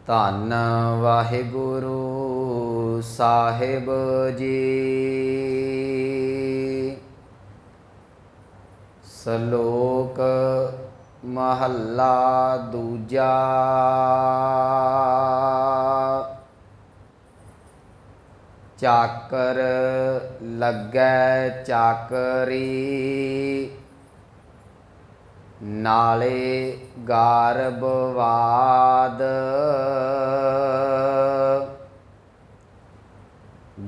ਧੰਨ ਵਾਹਿਗੁਰੂ ਸਾਹਿਬ ਜੀ। ਸ਼ਲੋਕ ਮਹੱਲਾ ਦੂਜਾ। ਚਾਕਰ ਲੱਗੈ ਚਾਕਰੀ, ਨਾਲੇ ਗਾਰਬਵਾਦ।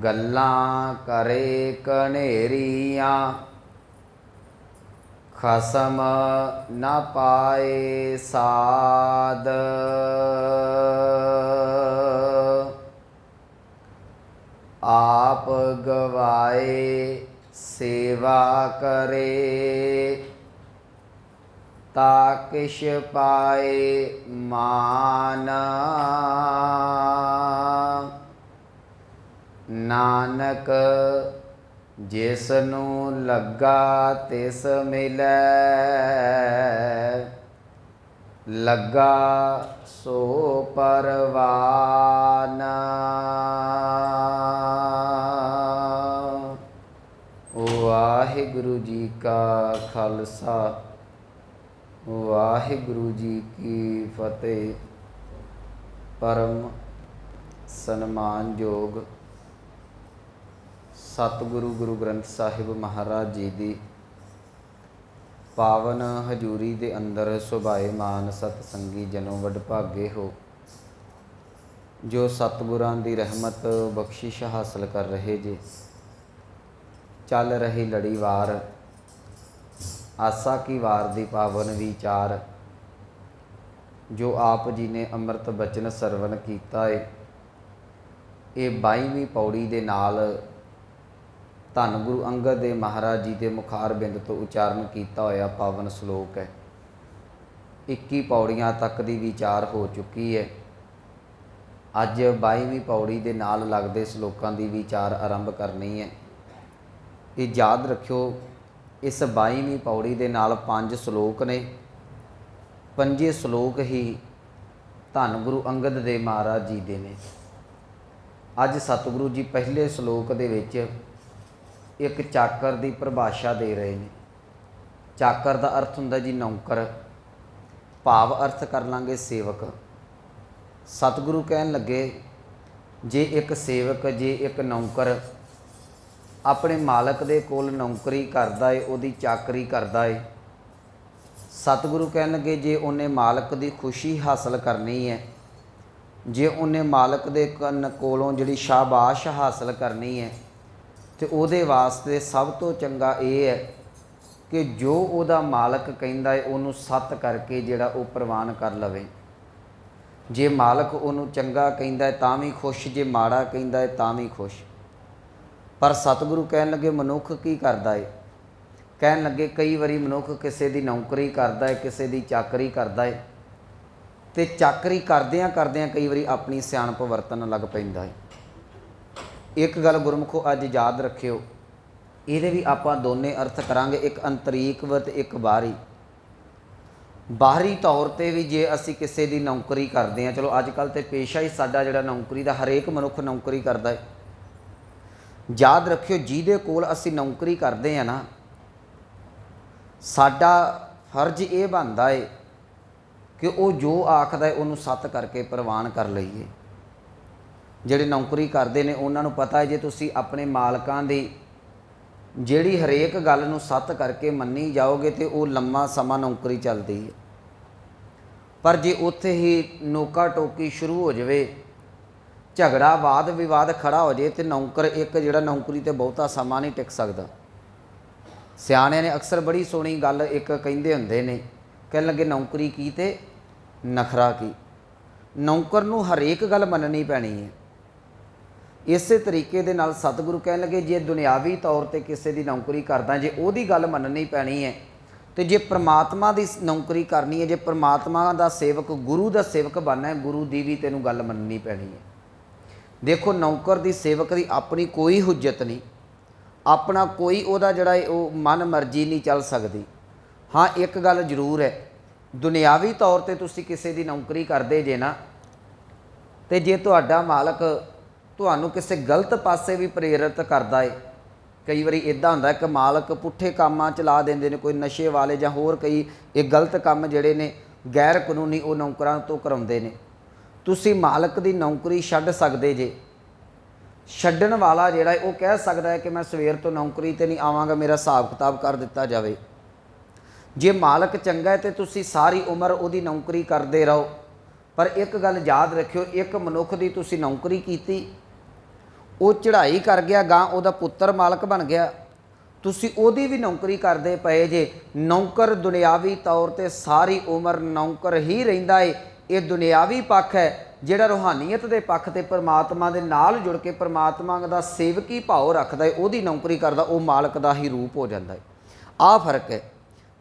ਗੱਲਾਂ ਕਰੇ ਕਨੇਰੀਆਂ, ਖਸਮ ਨਾ ਪਾਏ ਸਾਧ। ਆਪ ਗਵਾਏ ਸੇਵਾ ਕਰੇ, ਤਾ ਕਿਛ ਪਾਏ ਮਾਨ। ਨਾਨਕ ਜਿਸ ਨੂੰ ਲੱਗਾ ਤਿਸ ਮਿਲੈ, ਲੱਗਾ ਸੋ ਪਰਵਾਨ। ਵਾਹਿਗੁਰੂ ਜੀ ਕਾ ਖਾਲਸਾ, ਵਾਹਿਗੁਰੂ ਜੀ ਕੀ ਫਤਿਹ। ਪਰਮ ਸਨਮਾਨਯੋਗ ਸਤਿਗੁਰੂ ਗੁਰੂ ਗ੍ਰੰਥ ਸਾਹਿਬ ਮਹਾਰਾਜ ਜੀ ਦੀ ਪਾਵਨ ਹਜ਼ੂਰੀ ਦੇ ਅੰਦਰ ਸੁਭਾਏਮਾਨ ਸਤਸੰਗੀ ਜਨੋਂ ਵਡਭਾਗੇ ਹੋ, ਜੋ ਸਤਿਗੁਰਾਂ ਦੀ ਰਹਿਮਤ ਬਖਸ਼ਿਸ਼ ਹਾਸਲ ਕਰ ਰਹੇ ਜੇ। ਚੱਲ ਰਹੀ ਲੜੀਵਾਰ ਆਸਾ ਕੀ ਵਾਰ ਦੀ ਪਾਵਨ ਵਿਚਾਰ, ਜੋ ਆਪ ਜੀ ਨੇ ਅੰਮ੍ਰਿਤ ਬਚਨ ਸਰਵਣ ਕੀਤਾ ਏ। ਇਹ 22ਵੀਂ ਪੌੜੀ ਦੇ ਨਾਲ ਧੰਨ ਗੁਰੂ ਅੰਗਦ ਦੇਵ ਮਹਾਰਾਜ ਜੀ ਦੇ ਮੁਖਾਰ ਬਿੰਦ ਤੋਂ ਉਚਾਰਨ ਕੀਤਾ ਹੋਇਆ ਪਾਵਨ ਸ਼ਲੋਕ ਹੈ। 21 ਪੌੜੀਆਂ ਤੱਕ ਦੀ ਵਿਚਾਰ ਹੋ ਚੁੱਕੀ ਹੈ। ਅੱਜ 22ਵੀਂ ਪੌੜੀ ਦੇ ਨਾਲ ਲੱਗਦੇ ਸ਼ਲੋਕਾਂ ਦੀ ਵਿਚਾਰ ਆਰੰਭ ਕਰਨੀ ਹੈ। ਇਹ ਯਾਦ ਰੱਖਿਓ, ਇਸ 22ਵੀਂ ਪੌੜੀ ਦੇ ਨਾਲ 5 ਸ਼ਲੋਕ ਨੇ। 5 ਸ਼ਲੋਕ ਹੀ ਧੰਨ ਗੁਰੂ ਅੰਗਦ ਦੇਵ ਮਹਾਰਾਜ ਜੀ ਦੇ ਨੇ। ਅੱਜ ਸਤਿਗੁਰੂ ਜੀ ਪਹਿਲੇ ਸ਼ਲੋਕ ਦੇ ਵਿੱਚ ਇੱਕ ਚਾਕਰ ਦੀ ਪਰਿਭਾਸ਼ਾ ਦੇ ਰਹੇ ਨੇ। ਚਾਕਰ ਦਾ ਅਰਥ ਹੁੰਦਾ ਜੀ ਨੌਕਰ, ਭਾਵ ਅਰਥ ਕਰ ਲਾਂਗੇ ਸੇਵਕ। ਸਤਿਗੁਰੂ ਕਹਿਣ ਲੱਗੇ, ਜੇ ਇੱਕ ਸੇਵਕ, ਜੇ ਇੱਕ ਨੌਕਰ ਆਪਣੇ ਮਾਲਕ ਦੇ ਕੋਲ ਨੌਕਰੀ ਕਰਦਾ ਏ, ਉਹਦੀ ਚਾਕਰੀ ਕਰਦਾ ਏ, ਸਤਿਗੁਰੂ ਕਹਿਣ ਲੱਗੇ ਜੇ ਉਹਨੇ ਮਾਲਕ ਦੀ ਖੁਸ਼ੀ ਹਾਸਲ ਕਰਨੀ ਹੈ, ਜੇ ਉਹਨੇ ਮਾਲਕ ਦੇ ਕੋਲੋਂ ਜਿਹੜੀ ਸ਼ਾਬਾਸ਼ ਹਾਸਲ ਕਰਨੀ ਹੈ, ਤੇ ਉਹਦੇ ਵਾਸਤੇ ਸਭ ਤੋਂ ਚੰਗਾ ਇਹ ਹੈ ਕਿ ਜੋ ਉਹਦਾ ਮਾਲਕ ਕਹਿੰਦਾ ਹੈ ਉਹਨੂੰ ਸੱਤ ਕਰਕੇ ਜਿਹੜਾ ਉਹ ਪ੍ਰਵਾਨ ਕਰ ਲਵੇ। ਜੇ ਮਾਲਕ ਉਹਨੂੰ ਚੰਗਾ ਕਹਿੰਦਾ ਹੈ ਤਾਂ ਵੀ ਖੁਸ਼, ਜੇ ਮਾੜਾ ਕਹਿੰਦਾ ਹੈ ਤਾਂ ਵੀ ਖੁਸ਼। ਪਰ ਸਤਿਗੁਰੂ ਕਹਿਣ ਲੱਗੇ ਮਨੁੱਖ ਕੀ ਕਰਦਾ ਹੈ? ਕਹਿਣ ਲੱਗੇ ਕਈ ਵਾਰੀ ਮਨੁੱਖ ਕਿਸੇ ਦੀ ਨੌਕਰੀ ਕਰਦਾ ਹੈ, ਕਿਸੇ ਦੀ ਚਾਕਰੀ ਕਰਦਾ ਹੈ, ਅਤੇ ਚਾਕਰੀ ਕਰਦਿਆਂ ਕਰਦਿਆਂ ਕਈ ਵਾਰੀ ਆਪਣੀ ਸਿਆਣਪ ਵਰਤਣ ਲੱਗ ਪੈਂਦਾ ਹੈ। ਇੱਕ ਗੱਲ ਗੁਰਮੁਖੋ ਅੱਜ ਯਾਦ ਰੱਖਿਓ, ਇਹਦੇ ਵੀ ਆਪਾਂ ਦੋਨੇ ਅਰਥ ਕਰਾਂਗੇ, ਇੱਕ ਅੰਤਰੀਕ ਅਤੇ ਇੱਕ ਬਾਹਰੀ। ਬਾਹਰੀ ਤੌਰ 'ਤੇ ਵੀ ਜੇ ਅਸੀਂ ਕਿਸੇ ਦੀ ਨੌਕਰੀ ਕਰਦੇ ਹਾਂ, ਚਲੋ ਅੱਜ ਕੱਲ੍ਹ ਤਾਂ ਪੇਸ਼ਾ ਹੀ ਸਾਡਾ ਜਿਹੜਾ ਨੌਕਰੀ ਦਾ, ਹਰੇਕ ਮਨੁੱਖ ਨੌਕਰੀ ਕਰਦਾ ਹੈ। ਯਾਦ ਰੱਖਿਓ, ਜਿਹਦੇ ਕੋਲ ਅਸੀਂ ਨੌਕਰੀ ਕਰਦੇ ਹਾਂ ਨਾ, ਸਾਡਾ ਫਰਜ਼ ਇਹ ਬਣਦਾ ਹੈ ਕਿ ਉਹ ਜੋ ਆਖਦਾ ਹੈ ਉਹਨੂੰ ਸੱਤ ਕਰਕੇ ਪ੍ਰਵਾਨ ਕਰ ਲਈਏ। ਜਿਹੜੇ ਨੌਕਰੀ ਕਰਦੇ ਨੇ ਉਹਨਾਂ ਨੂੰ ਪਤਾ ਹੈ, ਜੇ ਤੁਸੀਂ ਆਪਣੇ ਮਾਲਕਾਂ ਦੀ ਜਿਹੜੀ ਹਰੇਕ ਗੱਲ ਨੂੰ ਸੱਤ ਕਰਕੇ ਮੰਨੀ ਜਾਓਗੇ ਤਾਂ ਉਹ ਲੰਮਾ ਸਮਾਂ ਨੌਕਰੀ ਚੱਲਦੀ ਹੈ। ਪਰ ਜੇ ਉੱਥੇ ਹੀ ਨੋਕਾ ਟੋਕੀ ਸ਼ੁਰੂ ਹੋ ਜਾਵੇ, ਝਗੜਾ ਵਾਦ ਵਿਵਾਦ ਖੜਾ ਹੋ ਜਾਏ, ਤੇ ਨੌਕਰ ਇੱਕ ਜਿਹੜਾ ਨੌਕਰੀ 'ਤੇ ਬਹੁਤਾ ਸਮਾਂ ਨਹੀਂ ਟਿਕ ਸਕਦਾ। ਸਿਆਣਿਆਂ ਨੇ ਅਕਸਰ ਬੜੀ ਸੋਹਣੀ ਗੱਲ ਇੱਕ ਕਹਿੰਦੇ ਹੁੰਦੇ ਨੇ, ਕਹਿਣ ਲੱਗੇ ਨੌਕਰੀ ਕੀ ਤੇ ਨਖਰਾ ਕੀ। ਨੌਕਰ ਨੂੰ ਹਰੇਕ ਗੱਲ ਮੰਨਣੀ ਪੈਣੀ ਹੈ। ਇਸੇ ਤਰੀਕੇ ਦੇ ਨਾਲ ਸਤਿਗੁਰੂ ਕਹਿਣ ਲੱਗੇ ਜੇ ਦੁਨਿਆਵੀ ਤੌਰ 'ਤੇ ਕਿਸੇ ਦੀ ਨੌਕਰੀ ਕਰਦਾ, ਜੇ ਉਹਦੀ ਗੱਲ ਮੰਨਣੀ ਪੈਣੀ ਹੈ, ਤੇ ਜੇ ਪ੍ਰਮਾਤਮਾ ਦੀ ਨੌਕਰੀ ਕਰਨੀ ਹੈ, ਜੇ ਪ੍ਰਮਾਤਮਾ ਦਾ ਸੇਵਕ, ਗੁਰੂ ਦਾ ਸੇਵਕ ਬਣਨਾ ਹੈ, ਗੁਰੂ ਦੀ ਵੀ ਤੈਨੂੰ ਗੱਲ ਮੰਨਣੀ ਪੈਣੀ ਹੈ। ਦੇਖੋ, ਨੌਕਰ ਦੀ ਸੇਵਕ ਦੀ ਆਪਣੀ ਕੋਈ ਹੁਜਤ ਨਹੀਂ, ਆਪਣਾ ਕੋਈ ਉਹਦਾ ਜਿਹੜਾ ਉਹ ਮਨ ਮਰਜ਼ੀ ਨਹੀਂ ਚੱਲ ਸਕਦੀ। ਹਾਂ, ਇੱਕ ਗੱਲ ਜ਼ਰੂਰ ਹੈ, ਦੁਨਿਆਵੀ ਤੌਰ 'ਤੇ ਤੁਸੀਂ ਕਿਸੇ ਦੀ ਨੌਕਰੀ ਕਰਦੇ ਜੇ ਨਾ, ਤੇ ਜੇ ਤੁਹਾਡਾ ਮਾਲਕ ਤੁਹਾਨੂੰ ਕਿਸੇ ਗਲਤ ਪਾਸੇ ਵੀ ਪ੍ਰੇਰਿਤ ਕਰਦਾ ਹੈ, ਕਈ ਵਾਰੀ ਇਦਾਂ ਹੁੰਦਾ ਕਿ ਮਾਲਕ ਪੁੱਠੇ ਕੰਮਾਂ 'ਚ ਲਾ ਦਿੰਦੇ ਨੇ, ਕੋਈ ਨਸ਼ੇ ਵਾਲੇ ਜਾਂ ਹੋਰ ਕਈ ਇਹ ਗਲਤ ਕੰਮ ਜਿਹੜੇ ਨੇ ਗੈਰ ਕਾਨੂੰਨੀ ਉਹ ਨੌਕਰਾਂ ਤੋਂ ਕਰਾਉਂਦੇ ਨੇ, ਤੁਸੀਂ ਮਾਲਕ ਦੀ ਨੌਕਰੀ ਛੱਡ ਸਕਦੇ ਜੇ। ਛੱਡਣ ਵਾਲਾ ਜਿਹੜਾ ਉਹ ਕਹਿ ਸਕਦਾ ਹੈ ਕਿ ਮੈਂ ਸਵੇਰ ਤੋਂ ਨੌਕਰੀ ਤੇ ਨਹੀਂ ਆਵਾਂਗਾ, ਮੇਰਾ ਹਿਸਾਬ ਕਿਤਾਬ ਕਰ ਦਿੱਤਾ ਜਾਵੇ। ਜੇ ਮਾਲਕ ਚੰਗਾ ਹੈ ਤੇ ਤੁਸੀਂ ਸਾਰੀ ਉਮਰ ਉਹਦੀ ਨੌਕਰੀ ਕਰਦੇ ਰਹੋ। ਪਰ ਇੱਕ ਗੱਲ ਯਾਦ ਰੱਖਿਓ, ਇੱਕ ਮਨੁੱਖ ਦੀ ਤੁਸੀਂ ਨੌਕਰੀ ਕੀਤੀ, ਉਹ ਚੜ੍ਹਾਈ ਕਰ ਗਿਆ, ਗਾਂ ਉਹਦਾ ਪੁੱਤਰ ਮਾਲਕ ਬਣ ਗਿਆ, ਤੁਸੀਂ ਉਹਦੀ ਵੀ ਨੌਕਰੀ ਕਰਦੇ ਪਏ ਜੇ। ਨੌਕਰ ਦੁਨਿਆਵੀ ਤੌਰ ਤੇ ਸਾਰੀ ਉਮਰ ਨੌਕਰ ਹੀ ਰਹਿੰਦਾ ਏ। ਇਹ ਦੁਨਿਆਵੀ ਪੱਖ ਹੈ। ਜਿਹੜਾ ਰੂਹਾਨੀਅਤ ਦੇ ਪੱਖ ਤੇ ਪਰਮਾਤਮਾ ਦੇ ਨਾਲ ਜੁੜ ਕੇ ਪਰਮਾਤਮਾ ਦਾ ਸੇਵਕੀ ਭਾਵ ਰੱਖਦਾ ਹੈ, ਉਹਦੀ ਨੌਕਰੀ ਕਰਦਾ, ਉਹ ਮਾਲਕ ਦਾ ਹੀ ਰੂਪ ਹੋ ਜਾਂਦਾ ਹੈ। ਆਹ ਫਰਕ ਹੈ।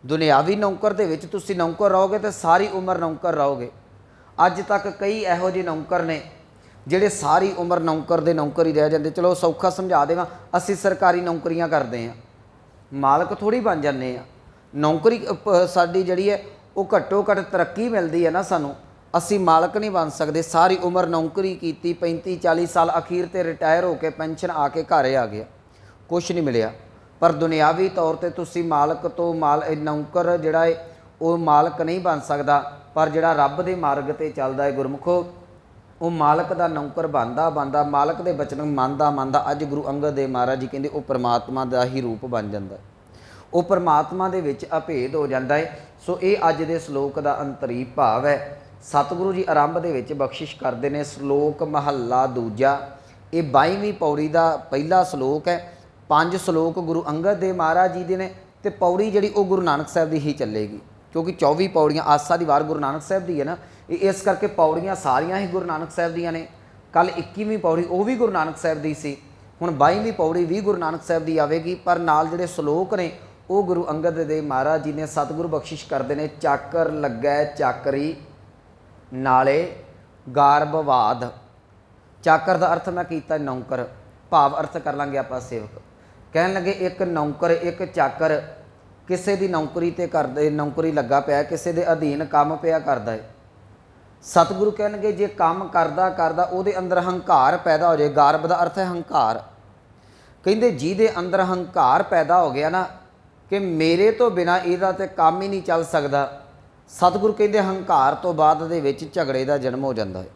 ਦੁਨਿਆਵੀ ਨੌਕਰ ਦੇ ਵਿੱਚ ਤੁਸੀਂ ਨੌਕਰ ਰਹੋਗੇ ਤੇ ਸਾਰੀ ਉਮਰ ਨੌਕਰ ਰਹੋਗੇ। ਅੱਜ ਤੱਕ ਕਈ ਇਹੋ ਜਿਹੇ ਨੌਕਰ ਨੇ ਜਿਹੜੇ ਸਾਰੀ ਉਮਰ ਨੌਕਰ ਦੇ ਨੌਕਰ ਹੀ ਰਹਿ ਜਾਂਦੇ। ਚਲੋ ਸੌਖਾ ਸਮਝਾ ਦੇਵਾਂ, ਅਸੀਂ ਸਰਕਾਰੀ ਨੌਕਰੀਆਂ ਕਰਦੇ ਹਾਂ, ਮਾਲਕ ਥੋੜ੍ਹੀ ਬਣ ਜਾਂਦੇ ਹਾਂ। ਨੌਕਰੀ ਸਾਡੀ ਜਿਹੜੀ ਹੈ ਉਹ ਘੱਟੋ ਘੱਟ ਤਰੱਕੀ ਮਿਲਦੀ ਹੈ ਨਾ ਸਾਨੂੰ, ਅਸੀਂ ਮਾਲਕ ਨਹੀਂ ਬਣ ਸਕਦੇ। ਸਾਰੀ ਉਮਰ ਨੌਕਰੀ ਕੀਤੀ, 35-40 ਸਾਲ, ਅਖੀਰ ਤੇ ਰਿਟਾਇਰ ਹੋ ਕੇ ਪੈਨਸ਼ਨ ਆ ਕੇ ਘਰ ਆ ਗਿਆ, ਕੁਛ ਨਹੀਂ ਮਿਲਿਆ। ਪਰ ਦੁਨਿਆਵੀ ਤੌਰ ਤੇ ਤੁਸੀਂ ਮਾਲਕ ਤੋਂ ਨੌਕਰ ਜਿਹੜਾ ਹੈ ਉਹ ਮਾਲਕ ਨਹੀਂ ਬਣ ਸਕਦਾ। ਪਰ ਜਿਹੜਾ ਰੱਬ ਦੇ ਮਾਰਗ ਤੇ ਚੱਲਦਾ ਹੈ ਗੁਰਮੁਖੋ, ਉਹ ਮਾਲਕ ਦਾ ਨੌਕਰ ਬਣਦਾ ਮਾਲਕ ਦੇ ਬਚਨ ਮੰਨਦਾ ਅੱਜ ਗੁਰੂ ਅੰਗਦ ਦੇਵ ਮਹਾਰਾਜ ਜੀ ਕਹਿੰਦੇ ਉਹ ਪਰਮਾਤਮਾ ਦਾ ਹੀ ਰੂਪ ਬਣ ਜਾਂਦਾ, ਉਹ ਪਰਮਾਤਮਾ ਦੇ ਵਿੱਚ ਅਭੇਦ ਹੋ ਜਾਂਦਾ ਹੈ। ਸੋ ਇਹ ਅੱਜ ਦੇ ਸ਼ਲੋਕ ਦਾ ਅੰਤਰੀਪ ਭਾਵ ਹੈ। ਸਤਿਗੁਰੂ ਜੀ ਆਰੰਭ ਦੇ ਵਿੱਚ ਬਖਸ਼ਿਸ਼ ਕਰਦੇ ਨੇ। ਸ਼ਲੋਕ ਮਹੱਲਾ ਦੂਜਾ, ਇਹ 22ਵੀਂ ਪੌੜੀ ਦਾ ਪਹਿਲਾ ਸ਼ਲੋਕ ਹੈ। 5 ਸ਼ਲੋਕ ਗੁਰੂ ਅੰਗਦ ਦੇਵ ਮਹਾਰਾਜ ਜੀ ਦੇ ਨੇ ਤੇ ਪੌੜੀ ਜਿਹੜੀ ਉਹ ਗੁਰੂ ਨਾਨਕ ਸਾਹਿਬ ਦੀ ਹੀ ਚੱਲੇਗੀ, ਕਿਉਂਕਿ 24 ਪੌੜੀਆਂ ਆਸਾ ਦੀ ਵਾਰ ਗੁਰੂ ਨਾਨਕ ਸਾਹਿਬ ਦੀ ਹੈ ਨਾ, ਇਸ ਕਰਕੇ ਪੌੜੀਆਂ ਸਾਰੀਆਂ ਹੀ ਗੁਰੂ ਨਾਨਕ ਸਾਹਿਬ ਦੀਆਂ ਨੇ। ਕੱਲ 21ਵੀਂ ਪੌੜੀ ਉਹ ਵੀ ਗੁਰੂ ਨਾਨਕ ਸਾਹਿਬ ਦੀ ਸੀ, ਹੁਣ 22ਵੀਂ ਪੌੜੀ ਵੀ ਗੁਰੂ ਨਾਨਕ ਸਾਹਿਬ ਦੀ ਆਵੇਗੀ। ਪਰ ਨਾਲ ਜਿਹੜੇ ਸ਼ਲੋਕ ਨੇ ਉਹ ਗੁਰੂ ਅੰਗਦ ਦੇਵ ਮਹਾਰਾਜ ਜੀ ਨੇ। ਸਤਿਗੁਰੂ ਬਖਸ਼ਿਸ਼ ਕਰਦੇ ਨੇ। ਚਾਕਰ ਲੱਗੈ ਚਾਕਰੀ ਨਾਲੇ ਗਾਰਬਵਾਦ। ਚਾਕਰ ਦਾ ਅਰਥ ਮੈਂ ਕੀਤਾ ਨੌਕਰ, ਭਾਵ ਅਰਥ ਕਰ ਲਾਂਗੇ ਆਪਾਂ ਸੇਵਕ। ਕਹਿਣ ਲੱਗੇ ਇੱਕ ਨੌਕਰ ਇੱਕ ਚਾਕਰ ਕਿਸੇ ਦੀ ਨੌਕਰੀ ਤੇ ਕਰਦੇ, ਨੌਕਰੀ ਲੱਗਾ ਪਿਆ, ਕਿਸੇ ਦੇ ਅਧੀਨ ਕੰਮ ਪਿਆ ਕਰਦਾ ਹੈ। ਸਤਿਗੁਰੂ ਕਹਿਣਗੇ ਜੇ ਕੰਮ ਕਰਦਾ ਕਰਦਾ ਉਹਦੇ ਅੰਦਰ ਹੰਕਾਰ ਪੈਦਾ ਹੋ ਜਾਏ। ਗਾਰਬ ਦਾ ਅਰਥ ਹੈ ਹੰਕਾਰ। ਕਹਿੰਦੇ ਜਿਹਦੇ ਅੰਦਰ ਹੰਕਾਰ ਪੈਦਾ ਹੋ ਗਿਆ ਨਾ ਕਿ ਮੇਰੇ ਤੋਂ ਬਿਨਾਂ ਇਹਦਾ ਤੇ ਕੰਮ ਹੀ ਨਹੀਂ ਚੱਲ ਸਕਦਾ, ਸਤਿਗੁਰੂ ਕਹਿੰਦੇ ਹੰਕਾਰ ਤੋਂ ਬਾਅਦ ਦੇ ਵਿੱਚ ਝਗੜੇ ਦਾ ਜਨਮ ਹੋ ਜਾਂਦਾ ਹੈ।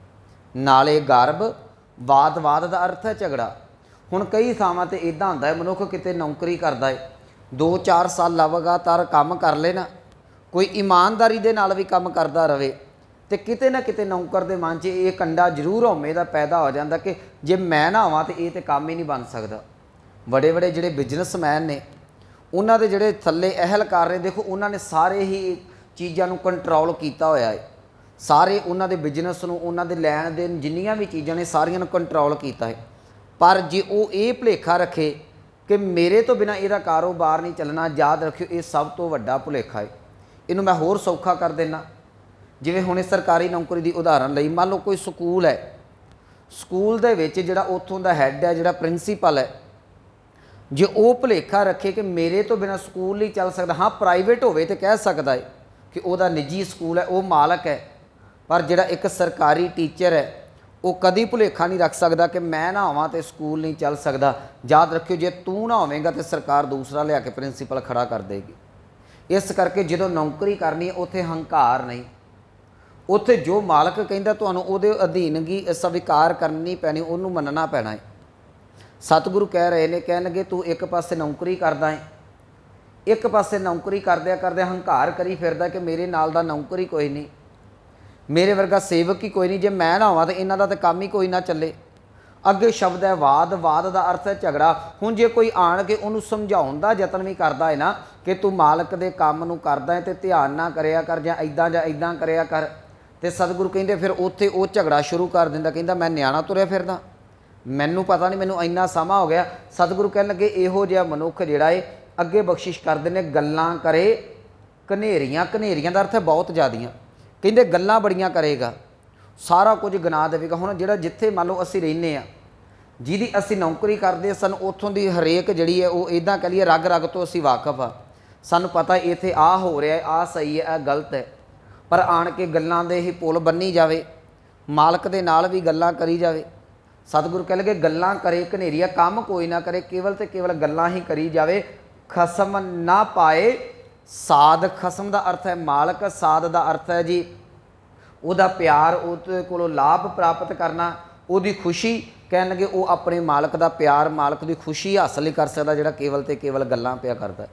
ਨਾਲੇ ਗਰਭ ਵਾਦ ਦਾ ਅਰਥ ਹੈ ਝਗੜਾ। ਹੁਣ ਕਈ ਥਾਵਾਂ ਤੇ ਇਦਾਂ ਹੁੰਦਾ ਹੈ, ਮਨੁੱਖ ਕਿਤੇ ਨੌਕਰੀ ਕਰਦਾ ਹੈ, 2-4 ਸਾਲ ਲਗਾਤਾਰ ਕੰਮ ਕਰ ਲੈ ਨਾ, ਕੋਈ ਇਮਾਨਦਾਰੀ ਦੇ ਨਾਲ ਵੀ ਕੰਮ ਕਰਦਾ ਰਹੇ ਤੇ ਕਿਤੇ ਨਾ ਕਿਤੇ ਨੌਕਰ ਦੇ ਮਨ 'ਚ ਇਹ ਕੰਡਾ ਜ਼ਰੂਰ ਹਉਮੈ ਦਾ ਪੈਦਾ ਹੋ ਜਾਂਦਾ ਕਿ ਜੇ ਮੈਂ ਨਾ ਆਵਾਂ ਤਾਂ ਇਹ ਤੇ ਕੰਮ ਹੀ ਨਹੀਂ ਬਣ ਸਕਦਾ। ਬੜੇ ਜਿਹੜੇ ਬਿਜ਼ਨਸਮੈਨ ਨੇ, ਉਹਨਾਂ ਦੇ ਜਿਹੜੇ ਥੱਲੇ ਅਹਿਲਕਾਰ ਨੇ, ਦੇਖੋ ਉਹਨਾਂ ਨੇ ਸਾਰੇ ਹੀ ਚੀਜ਼ਾਂ ਨੂੰ ਕੰਟਰੋਲ ਕੀਤਾ ਹੋਇਆ ਹੈ। ਸਾਰੇ ਉਹਨਾਂ ਦੇ ਬਿਜ਼ਨਸ ਨੂੰ, ਉਹਨਾਂ ਦੇ ਲੈਣ ਦੇਣ ਜਿੰਨੀਆਂ ਵੀ ਚੀਜ਼ਾਂ ਨੇ ਸਾਰੀਆਂ ਨੂੰ ਕੰਟਰੋਲ ਕੀਤਾ ਹੈ। ਪਰ ਜੇ ਉਹ ਇਹ ਭੁਲੇਖਾ ਰੱਖੇ ਕਿ ਮੇਰੇ ਤੋਂ ਬਿਨਾਂ ਇਹਦਾ ਕਾਰੋਬਾਰ ਨਹੀਂ ਚੱਲਣਾ, ਯਾਦ ਰੱਖਿਓ ਇਹ ਸਭ ਤੋਂ ਵੱਡਾ ਭੁਲੇਖਾ ਹੈ। ਇਹਨੂੰ ਮੈਂ ਹੋਰ ਸੌਖਾ ਕਰ ਦੇਣਾ। ਜਿਵੇਂ ਹੁਣੇ ਸਰਕਾਰੀ ਨੌਕਰੀ ਦੀ ਉਦਾਹਰਨ ਲਈ, ਮੰਨ ਲਓ ਕੋਈ ਸਕੂਲ ਹੈ, ਸਕੂਲ ਦੇ ਵਿੱਚ ਜਿਹੜਾ ਉੱਥੋਂ ਦਾ ਹੈੱਡ ਹੈ, ਜਿਹੜਾ ਪ੍ਰਿੰਸੀਪਲ ਹੈ, ਜੇ ਉਹ ਭੁਲੇਖਾ ਰੱਖੇ ਕਿ ਮੇਰੇ ਤੋਂ ਬਿਨਾਂ ਸਕੂਲ ਨਹੀਂ ਚੱਲ ਸਕਦਾ, ਹਾਂ ਪ੍ਰਾਈਵੇਟ ਹੋਵੇ ਤਾਂ ਕਹਿ ਸਕਦਾ ਹੈ ਕਿ ਉਹਦਾ ਨਿੱਜੀ ਸਕੂਲ ਹੈ, ਉਹ ਮਾਲਕ ਹੈ। ਪਰ ਜਿਹੜਾ ਇੱਕ ਸਰਕਾਰੀ ਟੀਚਰ ਹੈ ਉਹ ਕਦੀ ਭੁਲੇਖਾ ਨਹੀਂ ਰੱਖ ਸਕਦਾ ਕਿ ਮੈਂ ਨਾ ਆਵਾਂ ਤੇ ਸਕੂਲ ਨਹੀਂ ਚੱਲ ਸਕਦਾ। ਯਾਦ ਰੱਖਿਓ ਜੇ ਤੂੰ ਨਾ ਹੋਵੇਂਗਾ ਤਾਂ ਸਰਕਾਰ ਦੂਸਰਾ ਲਿਆ ਕੇ ਪ੍ਰਿੰਸੀਪਲ ਖੜਾ ਕਰ ਦੇਗੀ। ਇਸ ਕਰਕੇ ਜਦੋਂ ਨੌਕਰੀ ਕਰਨੀ ਹੈ ਉੱਥੇ ਹੰਕਾਰ ਨਹੀਂ, ਉੱਥੇ ਜੋ ਮਾਲਕ ਕਹਿੰਦਾ ਤੁਹਾਨੂੰ ਉਹਦੇ ਅਧੀਨਗੀ ਸਵੀਕਾਰ ਕਰਨੀ ਪੈਣੀ, ਉਹਨੂੰ ਮੰਨਣਾ ਪੈਣਾ ਹੈ। ਸਤਿਗੁਰੂ ਕਹਿ ਰਹੇ ਨੇ, ਕਹਿਣਗੇ ਤੂੰ ਇੱਕ ਪਾਸੇ ਨੌਕਰੀ ਕਰਦਾ ਹੈ, ਇੱਕ ਪਾਸੇ ਨੌਕਰੀ ਕਰਦਿਆਂ ਹੰਕਾਰ ਕਰੀ ਫਿਰਦਾ ਕਿ ਮੇਰੇ ਨਾਲ ਦਾ ਨੌਕਰੀ ਕੋਈ ਨਹੀਂ, ਮੇਰੇ ਵਰਗਾ ਸੇਵਕ ਹੀ ਕੋਈ ਨਹੀਂ, ਜੇ ਮੈਂ ਨਾ ਹੋਵਾਂ ਤਾਂ ਇਹਨਾਂ ਦਾ ਤਾਂ ਕੰਮ ਹੀ ਕੋਈ ਨਾ ਚੱਲੇ। ਅੱਗੇ ਸ਼ਬਦ ਹੈ ਵਾਦ ਦਾ ਅਰਥ ਹੈ ਝਗੜਾ। ਹੁਣ ਜੇ ਕੋਈ ਆਣ ਕੇ ਉਹਨੂੰ ਸਮਝਾਉਣ ਦਾ ਯਤਨ ਵੀ ਕਰਦਾ ਹੈ ਨਾ ਕਿ ਤੂੰ ਮਾਲਕ ਦੇ ਕੰਮ ਨੂੰ ਕਰਦਾ ਹੈ ਤੇ ਧਿਆਨ ਨਾ ਕਰਿਆ ਕਰ, ਜਾਂ ਇੱਦਾਂ ਕਰਿਆ ਕਰ, ਤੇ ਸਤਿਗੁਰੂ ਕਹਿੰਦੇ ਫਿਰ ਉੱਥੇ ਉਹ ਝਗੜਾ ਸ਼ੁਰੂ ਕਰ ਦਿੰਦਾ। ਕਹਿੰਦਾ ਮੈਂ ਨਿਆਣਾ ਤੁਰਿਆ ਫਿਰਦਾ, ਮੈਨੂੰ ਪਤਾ ਨਹੀਂ, ਮੈਨੂੰ ਇੰਨਾ ਸਮਾਂ ਹੋ ਗਿਆ। ਸਤਿਗੁਰੂ ਕਹਿਣ ਲੱਗੇ ਇਹੋ ਜਿਹਾ ਮਨੁੱਖ ਜਿਹੜਾ ਹੈ, ਅੱਗੇ ਬਖਸ਼ਿਸ਼ ਕਰਦੇ ਨੇ, ਗੱਲਾਂ ਕਰੇ ਘਨੇਰੀਆਂ ਦਾ ਅਰਥ ਹੈ ਬਹੁਤ ਜ਼ਿਆਦੀਆਂ। ਕਹਿੰਦੇ ਗੱਲਾਂ ਬੜੀਆਂ ਕਰੇਗਾ, ਸਾਰਾ ਕੁਝ ਗਿਣਾ ਦੇਵੇਗਾ। ਹੁਣ ਜਿਹੜਾ ਜਿੱਥੇ ਮੰਨ ਲਓ ਅਸੀਂ ਰਹਿੰਦੇ ਹਾਂ, ਜਿਹਦੀ ਅਸੀਂ ਨੌਕਰੀ ਕਰਦੇ, ਸਾਨੂੰ ਉੱਥੋਂ ਦੀ ਹਰੇਕ ਜਿਹੜੀ ਹੈ ਉਹ ਇੱਦਾਂ ਕਹਿ ਲਈਏ ਰਗ ਤੋਂ ਅਸੀਂ ਵਾਕਫ ਆ, ਸਾਨੂੰ ਪਤਾ ਇੱਥੇ ਆਹ ਹੋ ਰਿਹਾ, ਆਹ ਸਹੀ ਹੈ, ਆਹ ਗਲਤ ਹੈ। ਪਰ ਆਣ ਕੇ ਗੱਲਾਂ ਦੇ ਹੀ ਪੁਲ ਬੰਨੀ ਜਾਵੇ, मालक दे नाल भी गल्लां करी जावे। सतगुरु कह लगे गल्लां करे घनेरिया, काम कोई ना करे, केवल तो केवल गल्लां ही करी जावे। खसम ना पाए साध, खसम का अर्थ है मालक, साध का अर्थ है जी ਉਹਦਾ प्यार, ਉਹਦੇ ਕੋਲੋਂ लाभ प्राप्त करना, ਉਹਦੀ खुशी। कह लगे वो अपने मालक का प्यार, मालक की खुशी हासिल ही कर सकता ਜਿਹੜਾ केवल तो केवल गल्लां पिया करता।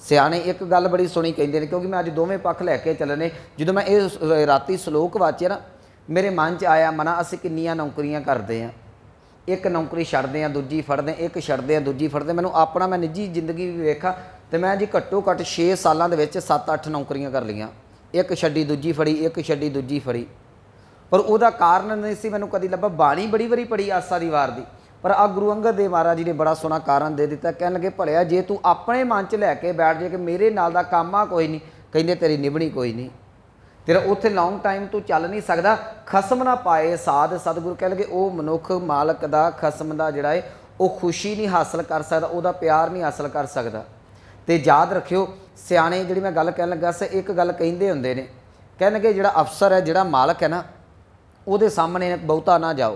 सियाने एक गल बड़ी सोहनी कहते हैं, क्योंकि मैं अज दोवें पक्ष लैके चलने। जो मैं ये राती सलोक वाचे ना, मेरे मन च आया मना असीं किन्नियां नौकरियां करते हैं, एक नौकरी छड्डदे हैं दूजी फड़दे, एक छड्डदे हैं दूजी फड़दे। मैनूं अपना मैं निजी जिंदगी भी वेखा तो मैं जी घट्टो घट्ट 6 सालों के 7-8 नौकरियां कर लियां, एक छड्डी दूजी फड़ी, एक छड्डी दूजी फड़ी। पर उसका कारण नहीं सी मैनूं कदी लभा। बाणी बड़ी वारी पढ़ी आसा दी वार दी, पर आ गुरु अंगद देव महाराज जी ने बड़ा सोहना कारण दे दिता। कह लगे भलिया जे तू अपने मन च लैके बैठ जाए कि मेरे नाल दा काम आ कोई नहीं, कहंदे तेरी निभनी कोई नहीं, तेरा उत्थे लॉन्ग टाइम तू चल नहीं सकदा। खसम ना पाए साध, सतगुरु कह लगे वो मनुख मालक दा खसम दा जिहड़ा है वो खुशी नहीं हासिल कर सकदा, उसदा प्यार नहीं हासिल कर सकदा। तो याद रखियो सियाने जिहड़ी मैं गल कहन लगा सी, एक गल कहिंदे हुंदे ने, कह लगे जिहड़ा अफसर है, जिहड़ा मालक है ना, ਉਹਦੇ सामने बहुता ना जाओ।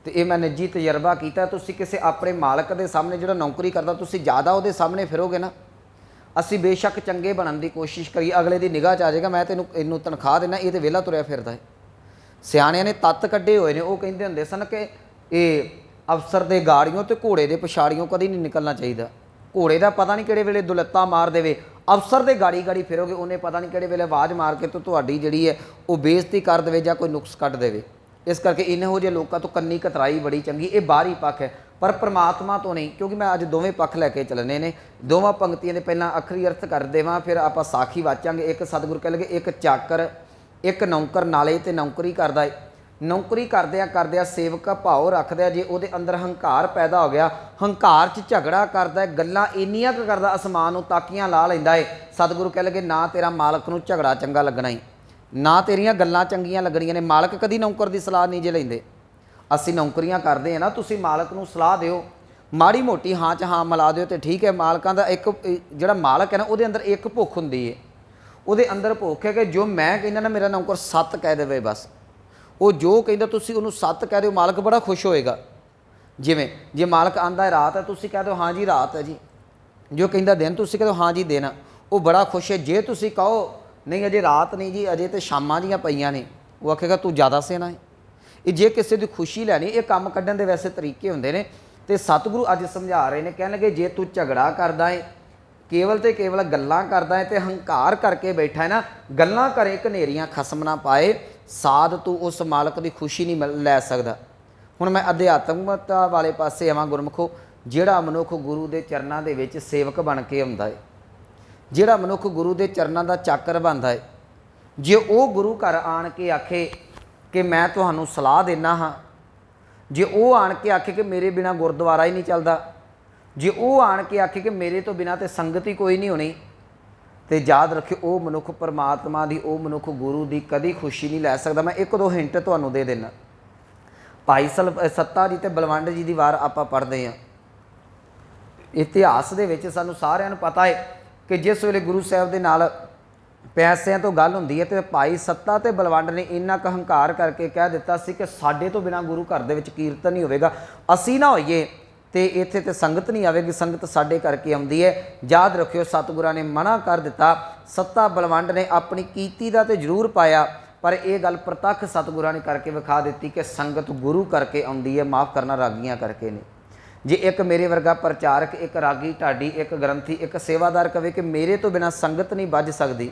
तो ये मैं निजी तजर्बा किया। तुसीं किसी अपने मालक के सामने जो नौकरी करता, तुसीं ज़्यादा वो सामने फिरोगे ना, असी बेशक चंगे बनने की कोशिश करिए, अगले की निगाह च आ जाएगा मैं तेनों इनू तनख्वाह देना, ये तो वेला तुरया फिरदा है। सियाणियां ने तत्त कड्ढे हुए ने, वो कहिंदे हुंदे सन कि ये अफसर के गाड़ियों तो घोड़े के पछाड़ियों कभी नहीं निकलना चाहिए। घोड़े का पता नहीं किहड़े वेले दुलत्ता मार देवे, अफसर दे गाड़ी गाड़ी फिरोगे उन्हें पता नहीं किहड़े वेले आवाज़ मार के तो तुहाडी जिहड़ी है वो बेइज्जती कर देवे जां कोई नुक्स कढ देवे। इस करके इन्हों जे लोगों तो कन्नी कतराई बड़ी चंगी। ये बाहरी पक्ष है, पर परमात्मा तो नहीं, क्योंकि मैं अज दोवें पक्ष लैके चलने ने। दोवां पंक्तियां दे पहलां अखरी अर्थ कर देवां, फिर आपां साखी वाचांगे। एक सतगुर कह लगे एक चाकर, एक नौकर नाले ते नौकरी करदा है। नौकरी करदिया करदिया सेवक भाव रखदा, जे उहदे अंदर हंकार पैदा हो गया, हंकार च झगड़ा करदा है, गल्लां इन्नियां क करदा आसमान नूं ताकियां ला लैंदा है। सतगुरु कह लगे ना तेरा मालक नूं झगड़ा चंगा लगना ही, ना तेरियां गल्लां चंगियां लगणियां ने। मालक कदी नौकर की सलाह नहीं जे लैंदे। असीं नौकरियां करदे हैं ना, तुसीं मालक नूं सलाह दिओ, माड़ी मोटी हाँ च हाँ मिला दिओ तो ठीक है। मालकां दा एक जिहड़ा मालक है ना, उहदे अंदर एक भुख हुंदी है, उहदे अंदर भुख है कि जो मैं कहना ना मेरा नौकर सत्त कह देवे, बस वो जो कहता तुसीं उहनूं सत्त कह दो, मालक बड़ा खुश होएगा। जिवें जे मालक आंदा है रात है, तुसीं कह दो हाँ जी रात है जी, जो कहता दिन तुसीं कह दो हाँ जी दिन, वो बड़ा खुश है। जे तुसीं कहो नहीं अजे रात नहीं जी, अजे तो शामां जियां पईयां ने, वो आखेगा तू ज़्यादा सेना है। ये जे किसी की खुशी लैनी, ये काम कड्ढण दे वैसे तरीके हुंदे ने। ते सतगुरु अज समझा रहे हैं, कह लगे जे तू झगड़ा करदा है, केवल तो केवल गल्लां करदा है, तो हंकार करके बैठा है ना, गल्लां करे घनेरियां खसम ना पाए साध, तू उस मालक की खुशी नहीं लै सकदा। हुण मैं अध्यात्मता वाले पासे आवां। गुरमुखो, जिहड़ा मनुख गुरु के चरणों के विच सेवक बन के आउंदा है, जिहड़ा मनुख गुरु के चरणों का चाकर बनता है, जे वो गुरु घर आण के आखे कि मैं तुहानूं सलाह देना हाँ, जे वो आण के आखे कि मेरे बिना गुरुद्वारा ही नहीं चलदा, जे वो आण के आखे कि मेरे तो बिना तो संगत ही कोई नहीं होनी, तो याद रखियो वो मनुख परमात्मा की, वो मनुख गुरु की कभी खुशी नहीं लै सकता। मैं एक दो हिंट तुहानूं दे देना। भाई सत्ता जी ते बलवंड जी की वार आपां पढ़ते हैं, इतिहास दे विच सानूं सारिआं नूं पता है कि जिस वेले गुरु साहब दे नाल पैसिਆਂ तो गल हुंदी है, तो भाई सत्ता ते बलवंड ने इन्ना क हंकार करके कह दिता सी कि साडे तो बिना गुरु घर दे विच कीर्तन नहीं होवेगा, असीं ना होईए तो इत्थे ते संगत नहीं आवेगी, संगत साडे करके आउंदी है। याद रखियो सतगुरां ने मना कर दिता। सत्ता बलवंड ने अपनी कीती दा ते जरूर पाया, पर यह गल प्रतख सतगुरां ने करके विखा दी कि संगत गुरु करके आउंदी है, माफ़ करना रागियां करके नहीं। जे एक मेरे वर्गा प्रचारक, एक रागी ढाडी, एक ग्रंथी, एक सेवादार कहे कि मेरे तो बिना संगत नहीं बज सकती,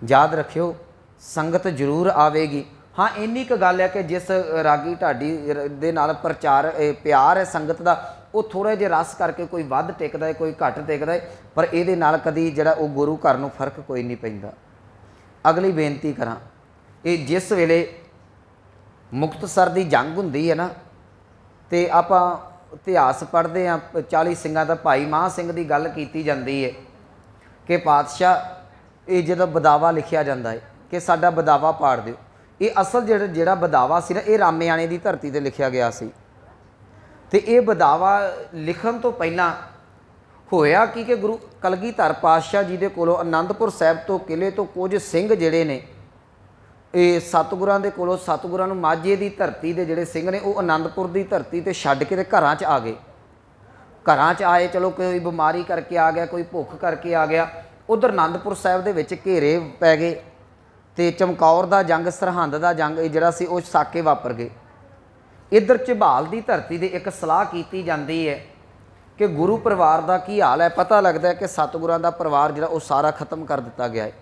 याद रखियो संगत जरूर आवेगी। हाँ इन्नी क गल है कि जिस रागी ढाडी दे नाल प्रचार प्यार है संगत का, वो थोड़ा जिहा रस करके कोई वध टिकदा है, कोई घट टिकदा है, पर इहदे नाल कदी जिहड़ा वो गुरु घर नूं फर्क कोई नहीं पैंदा। अगली बेनती करा, ये जिस वेले मुक्तसर दी जंग हुंदी है ना, तो आपां इतिहास पढ़ते हैं, 40 सिंघां दा भाई मां सिंह की गल की जाती है कि पातशाह ये जो बदावा लिखिया जाता है कि साडा बदावा पाड़ दिओ। ये असल जिहड़ा बदावा सी ना, ये रामेआणे की धरती ते लिखिया गया सी। ते ये बदावा लिखण तो पहलां होया कि गुरु कलगीधर पातशाह जी दे कोलों आनंदपुर साहिब तो किले तो कुछ सिंह जिहड़े ने ਇਹ ਸਤਿਗੁਰਾਂ ਦੇ ਕੋਲੋਂ ਸਤਿਗੁਰਾਂ ਨੂੰ ਮਾਝੇ ਦੀ ਧਰਤੀ ਦੇ ਜਿਹੜੇ ਸਿੰਘ ਨੇ ਉਹ ਆਨੰਦਪੁਰ ਦੀ ਧਰਤੀ ਤੇ ਛੱਡ ਕੇ ਤੇ ਘਰਾਂ 'ਚ ਆ ਗਏ। ਘਰਾਂ 'ਚ ਆਏ, ਚਲੋ ਕੋਈ ਬਿਮਾਰੀ ਕਰਕੇ ਆ ਗਿਆ, ਕੋਈ ਭੁੱਖ ਕਰਕੇ ਆ ਗਿਆ। ਉਧਰ ਆਨੰਦਪੁਰ ਸਾਹਿਬ ਦੇ ਵਿੱਚ ਘੇਰੇ ਪੈ ਗਏ ਤੇ ਚਮਕੌਰ ਦਾ ਜੰਗ, ਸਰਹੰਦ ਦਾ ਜੰਗ ਜਿਹੜਾ ਸੀ ਉਹ ਸਾਕੇ ਵਾਪਰ ਗਏ। ਇੱਧਰ ਝਬਾਲ ਦੀ ਧਰਤੀ ਦੇ ਇੱਕ ਸਲਾਹ ਕੀਤੀ ਜਾਂਦੀ ਹੈ ਕਿ ਗੁਰੂ ਪਰਿਵਾਰ ਦਾ ਕੀ ਹਾਲ ਹੈ। ਪਤਾ ਲੱਗਦਾ ਹੈ ਕਿ ਸਤਿਗੁਰਾਂ ਦਾ ਪਰਿਵਾਰ ਜਿਹੜਾ ਉਹ ਸਾਰਾ ਖਤਮ ਕਰ ਦਿੱਤਾ ਗਿਆ ਹੈ।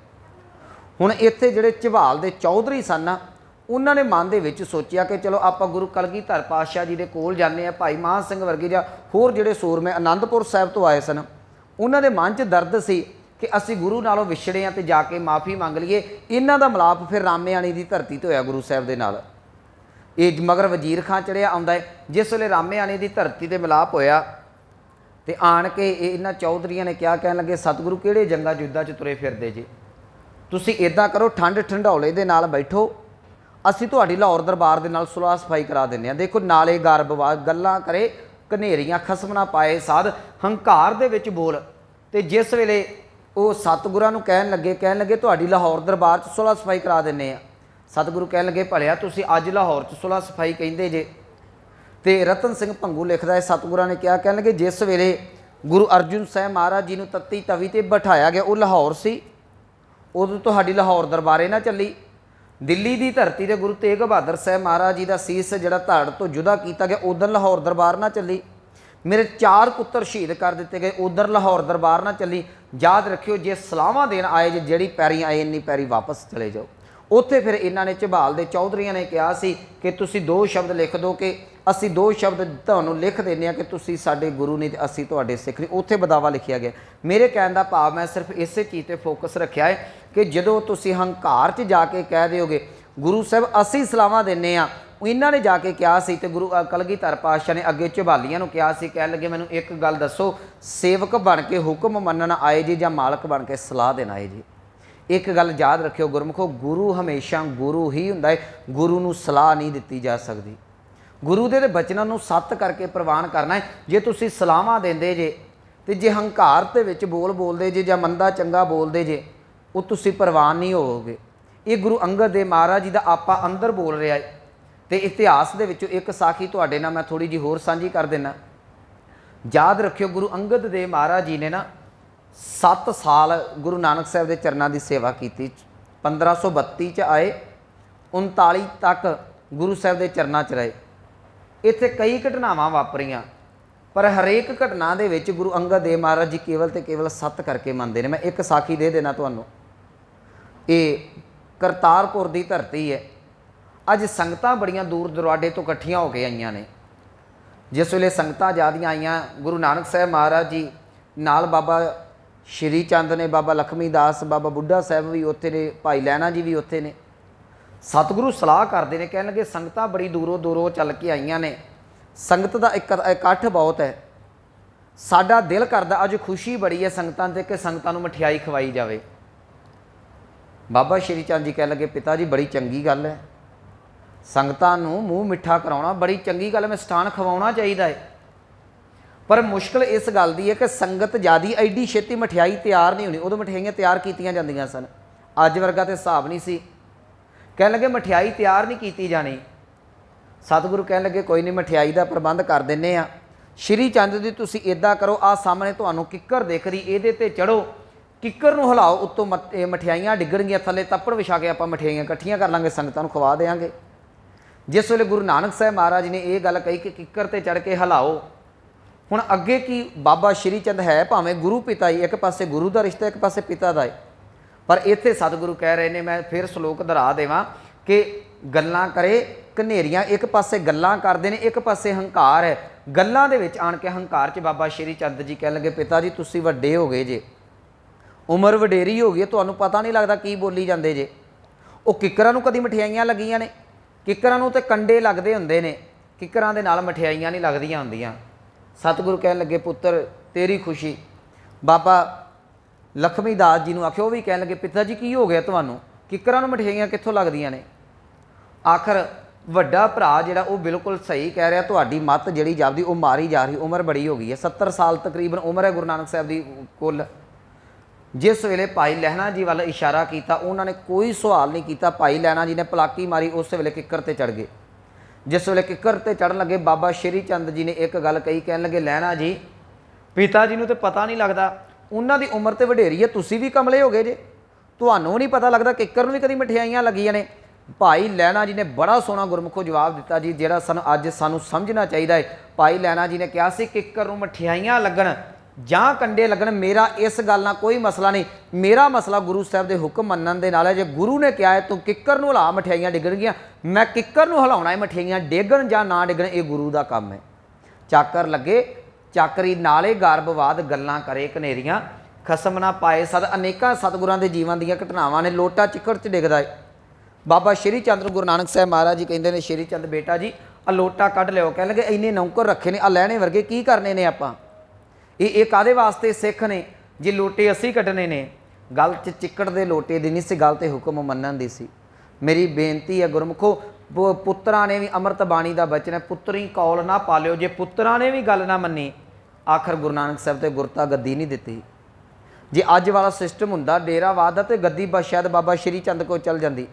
ਹੁਣ ਇੱਥੇ ਜਿਹੜੇ ਝਬਾਲ ਦੇ ਚੌਧਰੀ ਸਨ ਨਾ, ਉਹਨਾਂ ਨੇ ਮਨ ਦੇ ਵਿੱਚ ਸੋਚਿਆ ਕਿ ਚਲੋ ਆਪਾਂ ਗੁਰੂ ਕਲਗੀਧਰ ਪਾਤਸ਼ਾਹ ਜੀ ਦੇ ਕੋਲ ਜਾਂਦੇ ਹਾਂ। ਭਾਈ ਮਾਨ ਸਿੰਘ ਵਰਗੇ ਜਾਂ ਹੋਰ ਜਿਹੜੇ ਸੂਰਮੇ ਆਨੰਦਪੁਰ ਸਾਹਿਬ ਤੋਂ ਆਏ ਸਨ, ਉਹਨਾਂ ਦੇ ਮਨ 'ਚ ਦਰਦ ਸੀ ਕਿ ਅਸੀਂ ਗੁਰੂ ਨਾਲੋਂ ਵਿਛੜੇ ਹਾਂ ਤੇ ਜਾ ਕੇ ਮਾफ़ੀ ਮੰਗ ਲਈਏ। ਇਹਨਾਂ ਦਾ ਮਿਲਾਪ ਫਿਰ ਰਾਮੇਆਣੀ ਦੀ ਧਰਤੀ ਤੇ ਹੋਇਆ ਗੁਰੂ ਸਾਹਿਬ ਦੇ ਨਾਲ। ਇਹ ਮਗਰ ਵਜ਼ੀਰ ਖਾਂ ਚੜਿਆ ਆਉਂਦਾ ਹੈ। ਜਿਸ ਵੇਲੇ ਰਾਮੇਆਣੀ ਦੀ ਧਰਤੀ ਤੇ ਮਿਲਾਪ ਹੋਇਆ ਤੇ ਆਣ ਕੇ ਇਹਨਾਂ ਚੌਧਰੀਆਂ ਨੇ ਕਿਹਾ, ਕਹਿਣ ਲੱਗੇ ਸਤਿਗੁਰੂ ਕਿਹੜੇ ਜੰਗਾਂ ਯੁੱਧਾਂ 'ਚ ਤੁਰੇ ਫਿਰਦੇ ਜੇ, ਤੁਸੀਂ ਇੱਦਾਂ ਕਰੋ ਠੰਡ ਠੰਡੌਲੇ ਦੇ ਨਾਲ ਬੈਠੋ, ਅਸੀਂ ਤੁਹਾਡੀ ਲਾਹੌਰ ਦਰਬਾਰ ਦੇ ਨਾਲ ਸੁਲਾਹ ਸਫਾਈ ਕਰਾ ਦਿੰਦੇ ਹਾਂ। ਦੇਖੋ ਨਾਲੇ ਗਰਬਵਾਦ ਗੱਲਾਂ ਕਰੇ, ਘਨੇਰੀਆਂ ਖਸਮ ਨਾ ਪਾਏ ਸਾਧ, ਹੰਕਾਰ ਦੇ ਵਿੱਚ ਬੋਲ। ਤੇ ਜਿਸ ਵੇਲੇ ਉਹ ਸਤਿਗੁਰਾਂ ਨੂੰ ਕਹਿਣ ਲੱਗੇ ਤੁਹਾਡੀ ਲਾਹੌਰ ਦਰਬਾਰ 'ਚ ਸੁਲਾਹ ਸਫਾਈ ਕਰਾ ਦਿੰਦੇ ਆ। ਸਤਿਗੁਰੂ ਕਹਿਣ ਲੱਗੇ ਭਲਿਆ ਤੁਸੀਂ ਅੱਜ ਲਾਹੌਰ 'ਚ ਸੁਲਾਹ ਸਫਾਈ ਕਹਿੰਦੇ ਜੇ। ਤੇ ਰਤਨ ਸਿੰਘ ਭੰਗੂ ਲਿਖਦਾ ਹੈ ਸਤਿਗੁਰਾਂ ਨੇ ਕਿਹਾ, ਕਹਿਣ ਲੱਗੇ ਜਿਸ ਵੇਲੇ ਗੁਰੂ ਅਰਜਨ ਸਾਹਿਬ ਮਹਾਰਾਜ ਜੀ ਨੂੰ ਤੱਤੀ ਤਵੀ ਤੇ ਬਿਠਾਇਆ ਗਿਆ ਉਹ ਲਾਹੌਰ ਸੀ, ਉਦੋਂ ਤੁਹਾਡੀ ਲਾਹੌਰ ਦਰਬਾਰੇ ਨਾ ਚੱਲੀ। ਦਿੱਲੀ ਦੀ ਧਰਤੀ ਤੇ ਗੁਰੂ ਤੇਗ ਬਹਾਦਰ ਸਾਹਿਬ ਮਹਾਰਾਜ ਜੀ ਦਾ ਸੀਸ ਜਿਹੜਾ ਧੜ ਤੋਂ ਜੁਦਾ ਕੀਤਾ ਗਿਆ, ਉਧਰ ਲਾਹੌਰ ਦਰਬਾਰ ਨਾ ਚੱਲੀ। ਮੇਰੇ 4 ਪੁੱਤਰ ਸ਼ਹੀਦ ਕਰ ਦਿੱਤੇ ਗਏ, ਉਧਰ ਲਾਹੌਰ ਦਰਬਾਰ ਨਾ ਚੱਲੀ। ਯਾਦ ਰੱਖਿਓ ਜੇ ਸਲਾਹਾਂ ਦੇਣ ਆਏ ਜੇ ਜਿਹੜੀ ਪੈਰੀ ਆਏ ਇੰਨੀ ਪੈਰੀ ਵਾਪਸ ਚਲੇ ਜਾਓ। ਉੱਥੇ ਫਿਰ ਇਹਨਾਂ ਨੇ ਝਬਾਲ ਦੇ ਚੌਧਰੀਆਂ ਨੇ ਕਿਹਾ ਸੀ ਕਿ ਤੁਸੀਂ 2 ਸ਼ਬਦ ਲਿਖ ਦਿਓ ਕਿ ਅਸੀਂ 2 ਸ਼ਬਦ ਤੁਹਾਨੂੰ ਲਿਖ ਦਿੰਦੇ ਹਾਂ ਕਿ ਤੁਸੀਂ ਸਾਡੇ ਗੁਰੂ ਨਹੀਂ ਤੇ ਅਸੀਂ ਤੁਹਾਡੇ ਸਿੱਖ ਨਹੀਂ। ਉੱਥੇ ਬਦਾਵਾ ਲਿਖਿਆ ਗਿਆ। ਮੇਰੇ ਕਹਿਣ ਦਾ ਭਾਵ ਮੈਂ ਸਿਰਫ ਇਸੇ ਚੀਜ਼ ਤੇ ਫੋਕਸ ਰੱਖਿਆ ਹੈ ਕਿ ਜਦੋਂ ਤੁਸੀਂ ਹੰਕਾਰ 'ਚ ਜਾ ਕੇ ਕਹਿ ਦਿਓਗੇ ਗੁਰੂ ਸਾਹਿਬ ਅਸੀਂ ਸਲਾਹਾਂ ਦਿੰਦੇ ਹਾਂ, ਇਹਨਾਂ ਨੇ ਜਾ ਕੇ ਕਿਹਾ ਸੀ ਤੇ ਗੁਰੂ ਕਲਗੀਧਰ ਪਾਤਸ਼ਾਹ ਨੇ ਅੱਗੇ ਝਬਾਲੀਆਂ ਨੂੰ ਕਿਹਾ ਸੀ, ਕਹਿਣ ਲੱਗੇ ਮੈਨੂੰ ਇੱਕ ਗੱਲ ਦੱਸੋ, ਸੇਵਕ ਬਣ ਕੇ ਹੁਕਮ ਮੰਨਣ ਆਏ ਜੀ ਜਾਂ ਮਾਲਕ ਬਣ ਕੇ ਸਲਾਹ ਦੇਣ ਆਏ ਜੀ। ਇੱਕ ਗੱਲ ਯਾਦ ਰੱਖਿਓ ਗੁਰਮੁਖੋ, ਗੁਰੂ ਹਮੇਸ਼ਾ ਗੁਰੂ ਹੀ ਹੁੰਦਾ ਹੈ, ਗੁਰੂ ਨੂੰ ਸਲਾਹ ਨਹੀਂ ਦਿੱਤੀ ਜਾ ਸਕਦੀ। ਗੁਰੂ ਦੇ ਬਚਨਾਂ ਨੂੰ ਸੱਤ ਕਰਕੇ ਪ੍ਰਵਾਨ ਕਰਨਾ ਹੈ। ਜੇ ਤੁਸੀਂ ਸਲਾਹਾਂ ਦਿੰਦੇ ਜੇ ਤੇ ਜੇ ਹੰਕਾਰ ਦੇ ਵਿੱਚ ਬੋਲਦੇ ਜੇ ਜਾਂ ਮੰਦਾ ਚੰਗਾ ਬੋਲਦੇ ਜੇ, ਉਹ ਤੁਸੀਂ ਪ੍ਰਵਾਨ ਨਹੀਂ ਹੋਵੋਗੇ। ਇਹ ਗੁਰੂ ਅੰਗਦ ਦੇਵ ਮਹਾਰਾਜ ਜੀ ਦਾ ਆਪਾਂ ਅੰਦਰ ਬੋਲ ਰਿਹਾ ਹੈ। ਤੇ ਇਤਿਹਾਸ ਦੇ ਵਿੱਚੋਂ ਇੱਕ ਸਾਖੀ ਤੁਹਾਡੇ ਨਾਲ ਮੈਂ ਥੋੜੀ ਜਿਹੀ ਹੋਰ ਸਾਂਝੀ ਕਰ ਦੇਣਾ। ਯਾਦ ਰੱਖਿਓ ਗੁਰੂ ਅੰਗਦ ਦੇਵ ਮਹਾਰਾਜ ਜੀ ਨੇ ਨਾ 7 ਸਾਲ ਗੁਰੂ ਨਾਨਕ ਸਾਹਿਬ ਦੇ ਚਰਨਾਂ ਦੀ ਸੇਵਾ ਕੀਤੀ। 1532 'ਚ ਆਏ, 39 ਤੱਕ ਗੁਰੂ ਸਾਹਿਬ ਦੇ ਚਰਨਾਂ 'ਚ ਰਹੇ। ਇੱਥੇ ਕਈ ਘਟਨਾਵਾਂ ਵਾਪਰੀਆਂ, ਪਰ ਹਰੇਕ ਘਟਨਾ ਦੇ ਵਿੱਚ ਗੁਰੂ ਅੰਗਦ ਦੇਵ ਮਹਾਰਾਜ ਜੀ ਕੇਵਲ ਤੇ ਕੇਵਲ ਸੱਤ ਕਰਕੇ ਮੰਨਦੇ ਨੇ। ਮੈਂ ਇੱਕ ਸਾਖੀ ਦੇ ਦੇਣਾ ਤੁਹਾਨੂੰ। ਇਹ ਕਰਤਾਰਪੁਰ ਦੀ ਧਰਤੀ ਹੈ। ਅੱਜ ਸੰਗਤਾਂ ਬੜੀਆਂ ਦੂਰ ਦੁਰਾਡੇ ਤੋਂ ਇਕੱਠੀਆਂ ਹੋ ਕੇ ਆਈਆਂ ਨੇ। ਜਿਸ ਵੇਲੇ ਸੰਗਤਾਂ ਜ਼ਿਆਦੀਆਂ ਆਈਆਂ, ਗੁਰੂ ਨਾਨਕ ਸਾਹਿਬ ਮਹਾਰਾਜ ਜੀ ਨਾਲ ਬਾਬਾ ਸ਼੍ਰੀ ਚੰਦ ਨੇ, ਬਾਬਾ ਲਖਮੀ ਦਾਸ, ਬਾਬਾ ਬੁੱਢਾ ਸਾਹਿਬ ਵੀ ਉੱਥੇ ਨੇ, ਭਾਈ ਲਹਿਣਾ ਜੀ ਵੀ ਉੱਥੇ ਨੇ। ਸਤਿਗੁਰੂ ਸਲਾਹ ਕਰਦੇ ਨੇ, ਕਹਿਣ ਲੱਗੇ ਸੰਗਤਾਂ ਬੜੀ ਦੂਰੋਂ ਚੱਲ ਕੇ ਆਈਆਂ ਨੇ, ਸੰਗਤ ਦਾ ਇਕੱਠ ਬਹੁਤ ਹੈ, ਸਾਡਾ ਦਿਲ ਕਰਦਾ ਅੱਜ ਖੁਸ਼ੀ ਬੜੀ ਹੈ ਸੰਗਤਾਂ 'ਤੇ ਕਿ ਸੰਗਤਾਂ ਨੂੰ ਮਠਿਆਈ ਖਵਾਈ ਜਾਵੇ। ਬਾਬਾ ਸ਼੍ਰੀ ਚੰਦ ਜੀ ਕਹਿਣ ਲੱਗੇ ਪਿਤਾ ਜੀ ਬੜੀ ਚੰਗੀ ਗੱਲ ਹੈ, ਸੰਗਤਾਂ ਨੂੰ ਮੂੰਹ ਮਿੱਠਾ ਕਰਾਉਣਾ ਬੜੀ ਚੰਗੀ ਗੱਲ ਹੈ, ਮਿਸ਼ਠਾਨ ਖਵਾਉਣਾ ਚਾਹੀਦਾ ਹੈ। ਪਰ ਮੁਸ਼ਕਿਲ ਇਸ ਗੱਲ ਦੀ ਹੈ ਕਿ ਸੰਗਤ ਜ਼ਿਆਦੀ ਐਡੀ ਛੇਤੀ ਮਠਿਆਈ ਤਿਆਰ ਨਹੀਂ ਹੋਣੀ। ਉਦੋਂ ਮਠਿਆਈਆਂ ਤਿਆਰ ਕੀਤੀਆਂ ਜਾਂਦੀਆਂ ਸਨ, ਅੱਜ ਵਰਗਾ ਤੇ ਹਿਸਾਬ ਨਹੀਂ ਸੀ। ਕਹਿਣ ਲੱਗੇ ਮਠਿਆਈ ਤਿਆਰ ਨਹੀਂ ਕੀਤੀ ਜਾਣੀ। ਸਤਿਗੁਰੂ ਕਹਿਣ ਲੱਗੇ ਕੋਈ ਨਹੀਂ, ਮਠਿਆਈ ਦਾ ਪ੍ਰਬੰਧ ਕਰ ਦਿੰਦੇ ਆ। ਸ਼੍ਰੀ ਚੰਦ ਜੀ ਤੁਸੀਂ ਇੱਦਾਂ ਕਰੋ, ਆਹ ਸਾਹਮਣੇ ਤੁਹਾਨੂੰ ਕਿੱਕਰ ਦਿਖ ਰਹੀ, ਇਹਦੇ 'ਤੇ ਚੜ੍ਹੋ, ਕਿੱਕਰ ਨੂੰ ਹਿਲਾਓ, ਉੱਤੋਂ ਮਠਿਆਈਆਂ ਡਿੱਗਣਗੀਆਂ, ਥੱਲੇ ਤੱਪੜ ਵਿਛਾ ਕੇ ਆਪਾਂ ਮਠਿਆਈਆਂ ਇਕੱਠੀਆਂ ਕਰ ਲਾਂਗੇ, ਸੰਗਤਾਂ ਨੂੰ ਖਵਾ ਦੇਵਾਂਗੇ। ਜਿਸ ਵੇਲੇ ਗੁਰੂ ਨਾਨਕ ਸਾਹਿਬ ਮਹਾਰਾਜ ਨੇ ਇਹ ਗੱਲ ਕਹੀ ਕਿ ਕਿੱਕਰ 'ਤੇ ਚੜ੍ਹ ਕੇ ਹਿਲਾਓ, ਹੁਣ ਅੱਗੇ ਕੀ ਬਾਬਾ ਸ਼੍ਰੀ ਚੰਦ ਹੈ ਭਾਵੇਂ ਗੁਰੂ ਪਿਤਾ ਹੀ, ਇੱਕ ਪਾਸੇ ਗੁਰੂ ਦਾ ਰਿਸ਼ਤਾ, ਇੱਕ ਪਾਸੇ ਪਿਤਾ ਦਾ ਹੈ, ਪਰ ਇੱਥੇ ਸਤਿਗੁਰੂ ਕਹਿ ਰਹੇ ਨੇ, ਮੈਂ ਫਿਰ ਸ਼ਲੋਕ ਦੁਹਰਾ ਦੇਵਾਂ ਕਿ ਗੱਲਾਂ ਕਰੇ ਘਨੇਰੀਆਂ, ਇੱਕ ਪਾਸੇ ਗੱਲਾਂ ਕਰਦੇ ਨੇ, ਇੱਕ ਪਾਸੇ ਹੰਕਾਰ ਹੈ। ਗੱਲਾਂ ਦੇ ਵਿੱਚ ਆਣ ਕੇ ਹੰਕਾਰ 'ਚ ਬਾਬਾ ਸ਼੍ਰੀ ਚੰਦ ਜੀ ਕਹਿਣ ਲੱਗੇ ਪਿਤਾ ਜੀ ਤੁਸੀਂ ਵੱਡੇ ਹੋ ਗਏ ਜੇ, ਉਮਰ ਵਡੇਰੀ ਹੋ ਗਈ, ਤੁਹਾਨੂੰ ਪਤਾ ਨਹੀਂ ਲੱਗਦਾ ਕੀ ਬੋਲੀ ਜਾਂਦੇ ਜੇ। ਉਹ ਕਿੱਕਰਾਂ ਨੂੰ ਕਦੀ ਮਠਿਆਈਆਂ ਲੱਗੀਆਂ ਨੇ? ਕਿੱਕਰਾਂ ਨੂੰ ਤੇ ਕੰਡੇ ਲੱਗਦੇ ਹੁੰਦੇ ਨੇ, ਕਿੱਕਰਾਂ ਦੇ ਨਾਲ ਮਠਿਆਈਆਂ ਨਹੀਂ ਲੱਗਦੀਆਂ ਹੁੰਦੀਆਂ। ਸਤਿਗੁਰੂ ਕਹਿਣ ਲੱਗੇ ਪੁੱਤਰ ਤੇਰੀ ਖੁਸ਼ੀ। ਬਾਬਾ ਲਖਮੀ ਦਾਸ ਜੀ ਨੂੰ ਆਖਿਆ, ਉਹ ਵੀ ਕਹਿਣ ਲੱਗੇ ਪਿਤਾ ਜੀ ਕੀ ਹੋ ਗਿਆ ਤੁਹਾਨੂੰ, ਕਿੱਕਰਾਂ ਨੂੰ ਮਠਿਆਈਆਂ ਕਿੱਥੋਂ ਲੱਗਦੀਆਂ ਨੇ? ਆਖਰ ਵੱਡਾ ਭਰਾ ਜਿਹੜਾ ਉਹ ਬਿਲਕੁਲ ਸਹੀ ਕਹਿ ਰਿਹਾ, ਤੁਹਾਡੀ ਮੱਤ ਜਿਹੜੀ ਜਾਪਦੀ ਉਹ ਮਾਰੀ ਜਾ ਰਹੀ, ਉਮਰ ਬੜੀ ਹੋ ਗਈ ਹੈ, 70 ਸਾਲ ਤਕਰੀਬਨ ਉਮਰ ਹੈ ਗੁਰੂ ਨਾਨਕ ਸਾਹਿਬ ਦੀ ਕੁੱਲ। जिस वेले भाई लहणा जी वाल इशारा किया उन्होंने कोई सवाल नहीं किया। भाई लहणा जी ने पलाकी मारी, उस वेले किकर ते चढ़ गए। जिस वेले किकर ते चढ़न लगे बाबा श्री चंद जी ने एक गल कही, कह लगे लहणा जी पिता जी नूं तो पता नहीं लगता, उन्हों की उम्र तो वडेरी है, तुसी भी कमले हो गए जे, तुहानूं नहीं पता लगता किकर नूं भी कदी मठियाइयां लगियां ने। भाई लहणा जी ने बड़ा सोहना गुरमुखों जवाब दिता जी, जिहड़ा सानूं अज सानूं समझना चाहिए है। भाई लहणा जी ने कहा सी किकर नूं मठियाइयां लगन जां कंडे लगन, मेरा इस गल नाल कोई मसला नहीं, मेरा मसला गुरु साहब के हुक्म मनण दे नाल है। जे गुरु ने कहा है तू किकर नूं हिला मठियाइयां डिगणगियां, मैं किकर नूं हिलाउणा है, मठियाइयां डिगण जां ना डिगण ये गुरु का काम है। चाकर लगे चाकरी नाले गारबवाद गल्लां करे कनेरियां, खसम ना पाए सद। अनेकां सतगुरां दे जीवन दीयां घटनावां ने, लोटा चिकड़ च डिगदा है। बाबा श्री चंद गुरु नानक साहब महाराज जी कहते हैं, श्री चंद बेटा जी आ लोटा कढ़ लिओ। कह लगे इन्ने नौकर रखे ने, आ लहणे वर्गे की करने ने आपां, ये कादे वास्ते सिख ने जे लोटे असी कढ़ने ने। गल च चिकड़ दे लोटे दी नहीं सी, गल ते हुक्म मनण दी सी। मेरी बेनती है गुरमुखो, पुत्रा ने भी अमृत बाणी का बचन है, पुत्री कौल ना पालियो। जे पुत्रा ने भी गल ना मनी, आखिर गुरु नानक साहब ते गुरता गद्दी नहीं दिती। जे अज वाला सिस्टम हुंदा डेरावाद दा, ते गद्दी शायद बाबा श्री चंद को चल जाती,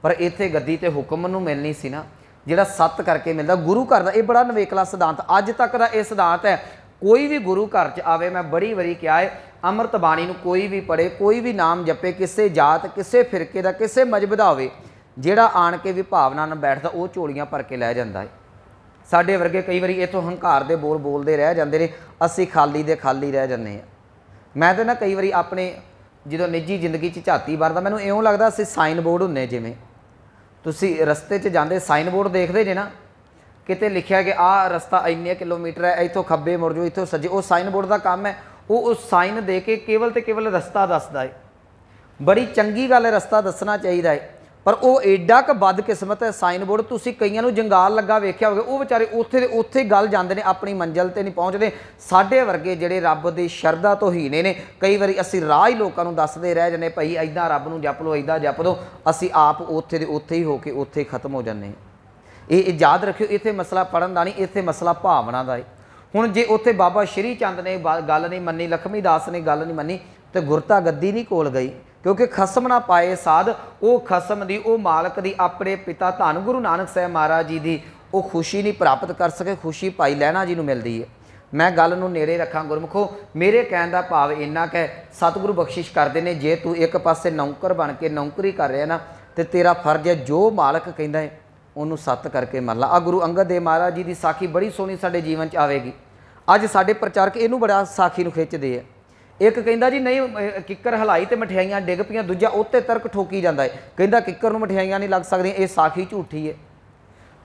पर इत्थे गद्दी ते हुक्म नूं मिलनी सी ना, जिहड़ा सत्त करके मिलदा गुरु घर दा। ये बड़ा नवेकला सिद्धांत अज तक का यह सिद्धांत है। कोई भी गुरु घर च आवे, मैं बड़ी वारी कहा है, अमृत बाणी नूं कोई भी पढ़े, कोई भी नाम जपे, किसी जात किसी फिरके का किसी मजहब का होवे, जिहड़ा आण के विभावना नाल बैठदा वो झोलियां भर के लै जांदा है। साडे वर्गे कई बारी इत्थों हंकार दे बोल बोलते रह जाते हैं, असीं खाली दे खाली रह जाते हैं। मैं तो ना कई बारी अपने जो निजी जिंदगी झाती मारदा, मैनूं इउं लगदा असीं साइन बोर्ड हुंदे, जिवें तुसीं रस्ते च जांदे साइन बोर्ड देखदे जे ना, किते लिखिया कि आ रस्ता इन्ने किलोमीटर है, इत्थों खब्बे मुड़ जाओ, इत्थों सज्जे। वो साइन बोर्ड का काम है, वो उस साइन दे के केवल तो केवल रस्ता दसदा है। बड़ी चंगी गल है, रस्ता दसना चाहिए है, पर वो एडा क बदकिस्मत है साइन बोर्ड। तुसीं कईयां नूं जंगाल लगा वेख्या होवे, वो बेचारे उत्थे दे उत्थे गल जांदे ने, अपनी मंजिल ते नहीं पहुँचते। साडे वर्गे जिहड़े रब दी शरधा तो हीने ने, कई बारी असीं राह ही लोकां नूं दसदे रह जाने, भाई इदां रब नूं जप लो, इदां जप दो, असीं आप उत्थे दे उत्थे ही होके उत्थे खत्म हो जाने। ये याद रखियो, इत्थे मसला पढ़न दा नहीं, इत्थे मसला भावना दा है। हुण जे उत्थे बाबा श्री चंद ने गल नहीं मन्नी, लखमी दास ने गल नहीं मन्नी, तो गुरता गद्दी नहीं कोल गई, क्योंकि खसम ना पाए साध, वो खसम दी वो मालक दी अपने पिता धन गुरु नानक साहब महाराज जी दी वो खुशी नहीं प्राप्त कर सके, खुशी भाई लहणा जी नूं मिलदी है। मैं गल नूं नेड़े रखां गुरमुखो, मेरे कहण दा भाव इन्ना क है, सतगुरु बख्शिश करदे ने, जे तू एक पासे नौकर बन के नौकरी कर रहा ना, तो तेरा फर्ज है जो मालक कहंदा है उन्होंने सत्त करके मन ला। आ गुरु अंगद देव महाराज जी की साखी बड़ी सोहनी साडे जीवन च आवेगी। अज साडे प्रचारक इनू बड़ा साखी नूं खिच्चदे है। एक कहंदा जी नहीं किकर हलाई तो मठियाइयां डिग पईयां, दूजा उत्ते तर्क ठोकी जाता है, कहंदा किकर नूं मठियाइयां नहीं लग सकदियां, ये साखी झूठी है।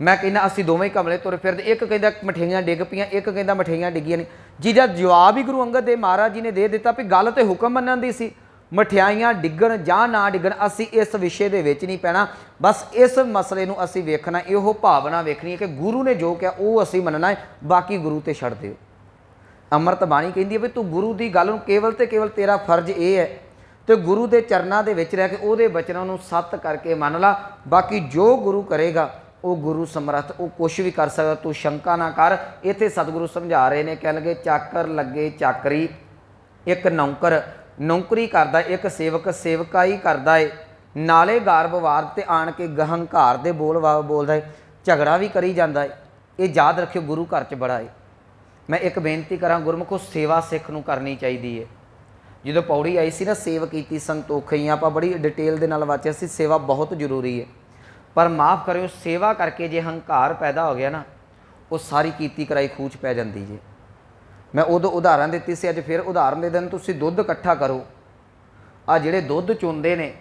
मैं कहना असीं दोवें कमले तुर फिरदे, एक कहंदा मठियाइयां डिग पईयां, एक कहंदा मठियाइयां डिगियां नहीं। जिहदा जवाब ही गुरु अंगद देव महाराज जी ने दे दिता भी गल तो हुक्म मनण दी सी, मठियाइयां डिगण जां ना डिगण असीं इस विषय दे विच नहीं पैना। बस इस मसले नूं असीं वेखना, इहो भावना वेखनी है कि गुरु ने जो कहा वो असीं मनना है, बाकी गुरु ते छड्ड दिओ। अमृत बाणी कहती है भी तू गुरु की गल नूं केवल तो केवल तेरा फर्ज ये है, तो गुरु के चरणों के विच रह के उहदे वचनों नूं सत्त करके मन ला, बाकी जो गुरु करेगा वो गुरु समर्थ, वो कुछ भी कर सकदा, तू शंका ना कर। इत्थे सतगुरु समझा रहे ने, कह लगे चाकर लगे चाकरी, एक नौकर नौकरी करदा, एक सेवक सेवकाई करदा है, नाले गारबवाद ते आण के गहंकार दे बोल बोलदा है, झगड़ा भी करी जांदा है। ये याद रखियो गुरु घर च बड़ा है। मैं एक बेनती करा गुरमुखो, सेवा सिख नूं करनी चाहिए है। जो पौड़ी आई सी ना सेव की संतोखई, आप बड़ी डिटेल दे नाल वाचिया सी, सेवा बहुत जरूरी है, पर माफ़ करियो सेवा करके जे हंकार पैदा हो गया ना, वो सारी कीती कराई खूच पै जाती जे। मैं उदों उदाहरण दी सी, अज फिर उदाहरण दे दिन, तुसीं दुध इकट्ठा करो, आ जिहड़े दुध चोंदे ने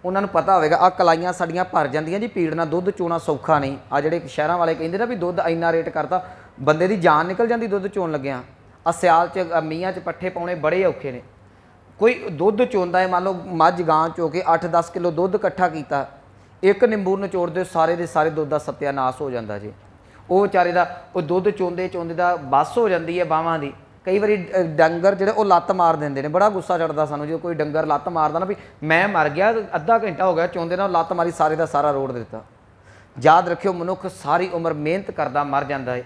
उन्होंने पता होगा, आ कलाइयां साड़ियां भर जांदियां जी, पीड़ नाल दुध चोना सौखा नहीं। आ जिहड़े शहरां वाले कहिंदे ना भी दुध इन्ना रेट करता, बंदे दी जान निकल जाती दुध चोन लग्या। आ सियाल च मीहां च पट्ठे पाउणे बड़े औखे ने। कोई दुध चोंदा है, मान लो मझ गां चो के 8-10 किलो दुध इकट्ठा किया, एक निंबू नचोड़ दे सारे दे सारे दुध का सत्यानाश हो जाता जी। वो बेचारे का वो दुध चोंदे चोंदे दा बस हो जाती है बावां दी। कई बारी डंगर जिहड़े वो लत्त मार देंदे ने, बड़ा गुस्सा चढ़दा सानूं जो कोई डंगर लत्त मारदा ना, भी मैं मर गया अद्धा घंटा हो गया चोंदे ना, लत्त मारी सारे का सारा रोड़ दिता। याद रखियो मनुख सारी उम्र मेहनत करदा मर जाता है,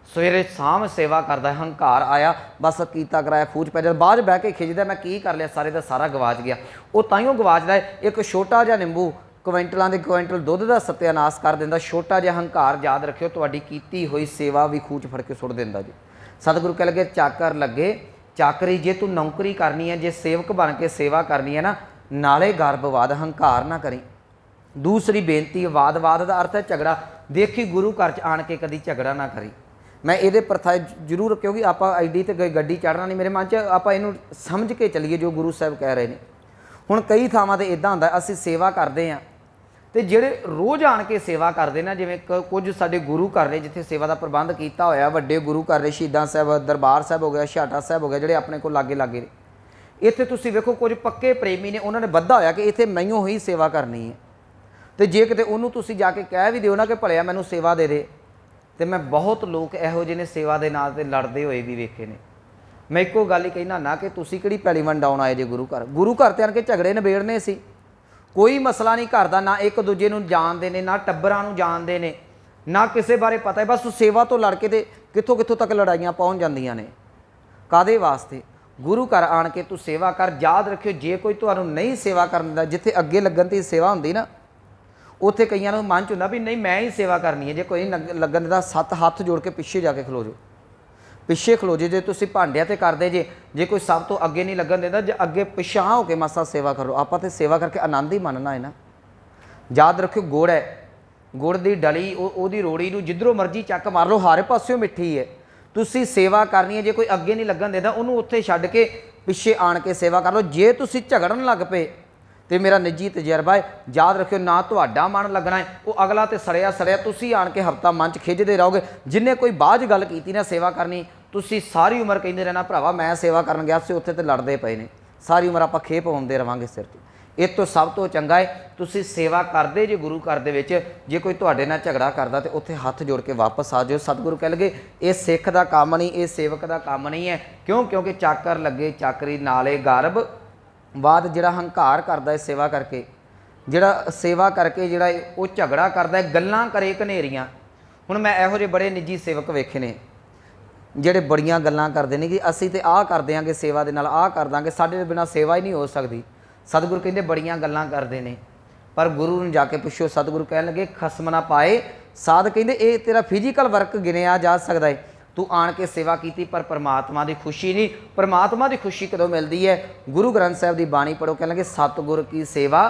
सवेरे शाम सेवा करता है, हंकार आया बस कीता कराया खूच पै जाता, बाद बह के खिजदा मैं की कर लिया, सारे का सारा गवाच गया। वो ताइयों गवाचदा है। एक छोटा जिहा निंबू क्विंटलों के क्विंटल दुध का सत्यानाश कर देंदा। छोटा जिहा हंकार याद रखियो तुहाडी कीती हुई सेवा भी खूच फड़ के सुट देंदा जी। सतगुरु कह लगे चाकर लगे चाकरी, जे तू नौकरी करनी है, जे सेवक बन के सेवा करनी है ना, नाले गर्भवाद हंकार ना करी। दूसरी बेनती वाद, वाद का अर्थ है झगड़ा। देखी गुरु घर च आण के कभी झगड़ा ना करी। मैं ये प्रथा जरूर, क्योंकि आप आईडी तो गड्डी चढ़ना नहीं, मेरे मन च आप इनू समझ के चलीए जो गुरु साहब कह रहे हैं। हुण कई थावां ते इदां हुंदा असीं सेवा करते हैं तो जिहड़े रोज़ आण के सेवा करते ना, जिवें कुछ साडे गुरु घर ने जिथे सेवा का प्रबंध किया होया, वड्डे गुरु घर ने, शहीदां साहब, दरबार साहब हो गया, छाटा साहब हो गया, जिहड़े अपने को लागे लागे ने। इत्थे तुसीं वेखो कुछ पक्के प्रेमी ने, उन्होंने बद्धा होया कि इत्थे मैंयों ही सेवा करनी है। तो जे किते उन्होंने तुसीं जाके कह भी दिओ ना कि भलिया मैनूं सेवा दे दे, तो मैं बहुत लोग इहो जिहे ने सेवा के नाम से लड़ते हुए भी वेखे ने। मैं एको गल ही कहना ना कि तुसीं किहड़ी पैली वंडाउण आए जे गुरु घर। गुरु घर ते आण के झगड़े निबेड़ने सी, कोई मसला नहीं घर दा, ना एक दूजे नूं जानदे ने, ना टब्बरां नूं जानदे ने, ना किसे बारे पता है। बस सेवा तो लड़ के ते कित्थों कित्थों तक लड़ाइयां पहुंच जांदियां ने। कादे वास्ते? गुरु घर आण के तू सेवा कर। याद रखियो जे कोई तुहानूं नहीं सेवा करन दा, जिथे अगे लगन दी सेवा हुंदी ना, उत्थे कईयां नूं मन च हुंदा भी नहीं मैं ही सेवा करनी है। जे कोई लगन दा, 7 हत्थ जोड़ के पिछे जाके खलो जो, पिछे खलो जे। जे तुसीं भांडिया ते करदे जे कोई सब तो अगे नहीं लगन देंदा, जे अगे पिछा हो के मासा सेवा करो। आपां ते सेवा करके आनंद ही मनना है ना। याद रखियो गुड़ है, गुड़ की डली ओहदी रोड़ी नूं जिधरों मर्जी चक मार लो, हर पासियों मिठी है। तुसीं सेवा करनी है, जे कोई अगे नहीं लगन देंदा उहनूं उत्थे छड्ड के पिछे आण के सेवा कर लो। जे तुसीं झगड़न लग पे तो मेरा निजी तजर्बा है, याद रखियो ना तुहाडा मन लगना है, वो अगला तो सड़िया सड़िया, तुसीं आण के हफ्ता मन च खिजदे रहोगे। जिन्हें कोई बाज गल कीती ना सेवा करनी, तुसीं सारी उम्र कहते रहना भरावा मैं सेवा करन गया सी, उत्थे ते लड़दे पए ने। सारी उम्र आपां खेप पाउंदे रहांगे सिर ते। इस तो सब तो चंगा है तुसीं सेवा करदे जे गुरु घर दे विच, जे कोई तुहाडे नाल झगड़ा करदा तो उत्थे हत्थ जोड़ के वापस आ जाओ। सतगुरु कह लगे ये सिख दा काम नहीं, ये सेवक दा काम नहीं है। क्यों? क्योंकि चाकर लगे चाकरी नाले गर्भ वाद। जिहड़ा हंकार करदा है सेवा करके, जिहड़ा सेवा करके जिहड़ा वो झगड़ा करदा है, गल्लां करे घनेरियां। हुण मैं इहो जिहे बड़े निजी सेवक वेखे ने जिहड़े बड़ियां गल्लां करदे ने कि असीं ते आह कर देंगे सेवा दे नाल, आह कर दांगे, साडे बिना सेवा ही नहीं हो सकदी। सतगुरु कहंदे बड़ियां गल्लां करदे ने, पर गुरु नूं जाके पुछो। सतगुरु कहण लगे खसम ना पाए साध, कहंदे ये तेरा फिजिकल वर्क गिनिया जा सकदा है, तू आण के सेवा की, पर परमात्मा की खुशी नहीं। परमात्मा की खुशी कदों मिलती है? गुरु ग्रंथ साहब की बाणी पढ़ो, कह लगे सतगुर की सेवा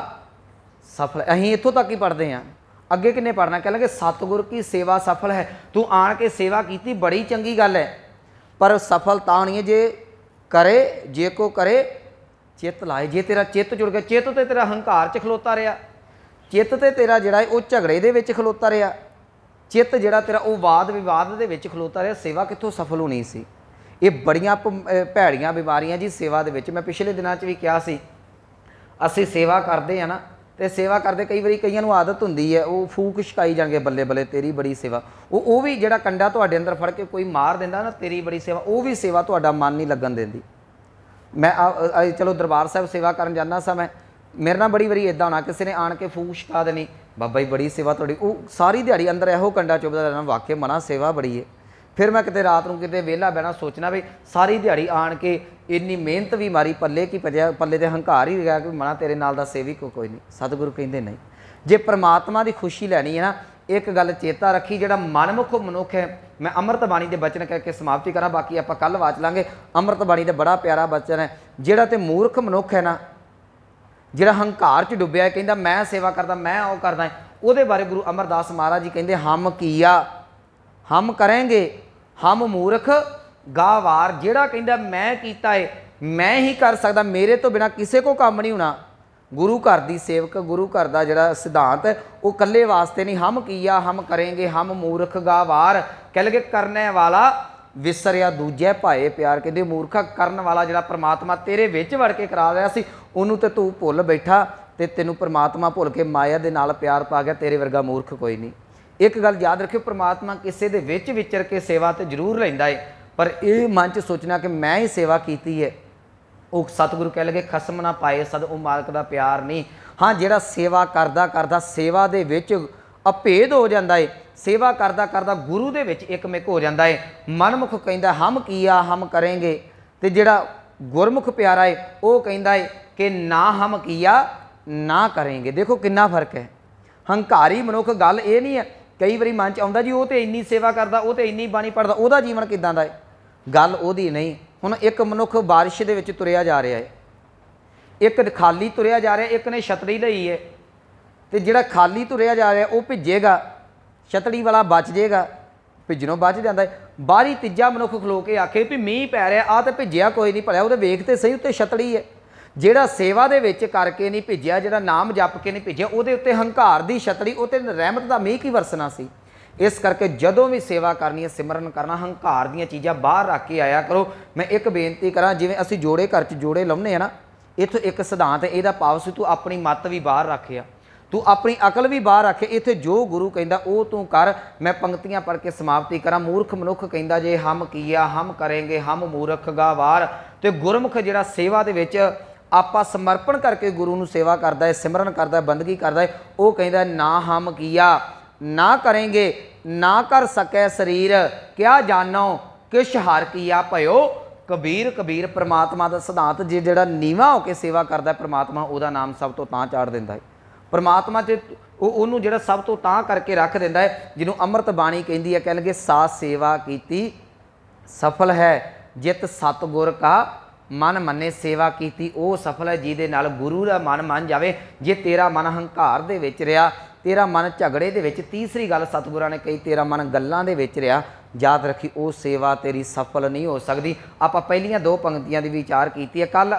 सफल। अहीं इत्थों तक ही पढ़ते हैं, अगे किन्ने पढ़ना? कह लगे सतगुर की सेवा सफल है। तू आण के सेवा की, बड़ी चंगी गल है, पर सफल तां नहीं है जे करे, जे को करे चित्त लाए। जे तेरा चित्त जुड़ गया, चित्त तो तेरा हंकार च खलोता रहा, चित्त तो तेरा जिहड़ा वो झगड़े दे विच खलोता रहा, चित्त जिहड़ा तेरा वो वाद विवाद दे विच खलोता रहा, सेवा कित्थों सफल होनी सी? ये बड़ियां भैड़ियां बीमारियां जी सेवा दे विच। मैं पिछले दिनां च भी कहा सी, असीं सेवा करते हैं ना, तो सेवा करते कई बारी कईयां नूं आदत हुंदी है, वो फूक छकाई जाणगे बल्ले बल्ले तेरी बड़ी सेवा। वो भी जिहड़ा कंडा तुहाडे अंदर फड़ के कोई मार दिंदा ना तेरी बड़ी सेवा, वो भी सेवा तुहाडा मन नहीं लगन देंदी। मैं चलो दरबार साहब सेवा करन जाना सा, मैं मेरे नाल बड़ी बारी इदां होना, किसी ने आण के फूक छका देनी, बाबा जी बड़ी सेवा तुहाडी। वो सारी दिहाड़ी अंदर इहो कंडा चुभदा रहना, वाकई मना सेवा बड़ी है। फिर मैं किते रात नूं किते वेला बहना सोचना भी सारी दिहाड़ी आण के इन्नी मेहनत भी मारी, पल्ले की पजया, पल्ले ते हंकार ही गया कि मना तेरे नाल दा सेवक कोई नहीं। सतगुरु कहंदे नहीं, जे परमात्मा की खुशी लैनी है ना, एक गल चेता रखी, जिहड़ा मनमुख मनुख है। मैं अमृत बाणी के बचन कह के समाप्ति करा, बाकी आपां कल वाच लांगे। अमृत बाणी का बड़ा प्यारा बचन है, जिहड़ा ते मूर्ख मनुख है ना, जिहड़ा हंकार च डुब्बिया है, कहंदा मैं सेवा करदा, मैं वो करदा है, उहदे बारे गुरु अमरदास महाराज जी कहंदे हम किया हम करेंगे, हम मूर्ख गावार। जिहड़ा कहंदा मैं कीता है, मैं ही कर सकदा, मेरे तो बिना किसी को काम नहीं होना। गुरु घर दी सेवक, गुरु घर दा जिहड़ा सिद्धांत है वो कल्ले वास्ते नहीं। हम किया हम करेंगे, हम मूर्ख गावार। कह लगे करने वाला विसरिया दूजे भाए प्यार। कहते मूर्खा करन वाला जिहड़ा परमात्मा तेरे विच वड़ के करा रहा सी, उहनूं ते तू भुल बैठा ते तैनूं परमात्मा भुल के माया दे नाल प्यार पा गया। तेरे वर्गा मूर्ख कोई नहीं। एक गल याद रखियो, परमात्मा किसी दे विच विचर के सेवा ते जरूर लैंदा है, पर यह मन च सोचना कि मैं ही सेवा कीती है, वो सतगुरु कह लगे खसम ना पाए सद, वो मालक दा प्यार नहीं। हाँ, जिहड़ा सेवा करदा करदा सेवा दे विच अभेद हो जाता है, सेवा करदा करदा गुरु दे विच एकमिक हो जाता है। मनमुख कहता हम किया हम करेंगे, तो जिहड़ा गुरमुख प्यारा है वो कहता है कि ना हम किया ना करेंगे। देखो कितना फर्क है। हंकारी मनुख गल ये नहीं है, कई बार मन च आउंदा जी वो तो इन्नी सेवा करदा, वो तो इन्नी बाणी पढ़दा, उहदा जीवन किदां दा है। गल उहदी नहीं। हुण एक मनुख बारिश दे विच तुरिया जा रहा है, एक खाली तुरिया जा रहा है, एक ने छतरी लई है, तो जिहड़ा खाली तुरिया जा रहा है वो भिजेगा, छतरी वाला बच जाएगा, भिजनों बच जाता है। बाहरी तीजा मनुख खलो के आखे भी मीह पै रहा आ तो भिजिया कोई नहीं, भलिया वो वेख तो सही उत्ते छतरी है। जिहड़ा सेवा दे विच करके नहीं भिजिया, जिहड़ा नाम जप के नहीं भिजिया, उहदे उत्ते हंकार दी छतरी, उत्ते रहमत दा मीह की वरसना सी। इस करके जदों भी सेवा करनी है, सिमरन करना, हंकार दीयां चीज़ां बाहर रख के आया करो। मैं एक बेनती करा, जिवें असीं जोड़े घर च जोड़े लाउने ना, इत्थों एक सिद्धांत है, इहदा भाव सी तू अपनी मत भी बाहर रखिया, तू अपनी अकल भी बाहर रखे। इत्थे जो गुरु कहंदा वो तू कर। मैं पंक्तियां पढ़ के समाप्ति करा। मूर्ख मनुख कहंदा जे हम किया हम करेंगे, हम मूर्ख गवार। तो गुरमुख जिहड़ा सेवा दे विच आपा समर्पण करके गुरु नूं सेवा करदा है, सिमरन करदा है, बंदगी करदा है, वो कहंदा ना हम किया ना करेंगे, ना कर सकै शरीर क्या जानो, किश हर किया भयो कबीर। कबीर परमात्मा का सिद्धांत जे जिहड़ा नीवा होकर सेवा करदा है, परमात्मा उहदा नाम सब तो तां चाड़ दिंदा है। परमात्मा च उहनूं जिहड़ा सब तो तां करके रख दिंदा है, जिन्हों अमृत बाणी कहंदी है, कह लगे सा सेवा कीती सफल है, जित सतगुर का मन मने सेवा कीती वो सफल है। जिहदे नाल गुरु का मन मन जावे। जे तेरा मन हंकार दे विच रहा, तेरा मन झगड़े दे विच, तीसरी गल सतगुरां ने कही तेरा मन गल्लां दे विच रहा, याद रखी वो सेवा तेरी सफल नहीं हो सकती। आपां पहलियां दो पंक्तियां दी विचार कीती है, कल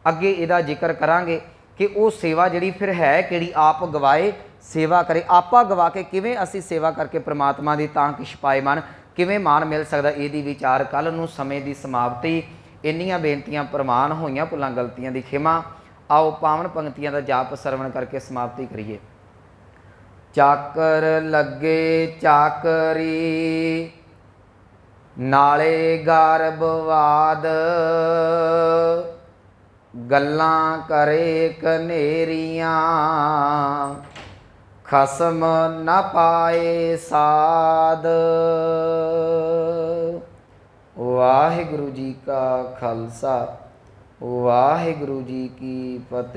अगे इहदा जिक्र करांगे कि वो सेवा जिहड़ी फिर है किहड़ी, आप गवाए सेवा करे। आपा गवा के किवें असीं सेवा करके परमात्मा दी तां किश पाए मन, किवें मान मिल सकदा, इहदी विचार कल नूं। समय दी समाप्ति। इन्नियां बेनतियां प्रमाण होईयां, भुलां गलतियां दी खिमा। आओ पावन पंक्तियां दा जाप सरवण करके समाप्ति करिए। चाकर लगे चाकरी नाले गर्भवाद, गल्लां करे कनेरियां खसम न पाए साध। वाहिगुरु जी का खालसा, वाहिगुरु जी की फतेह।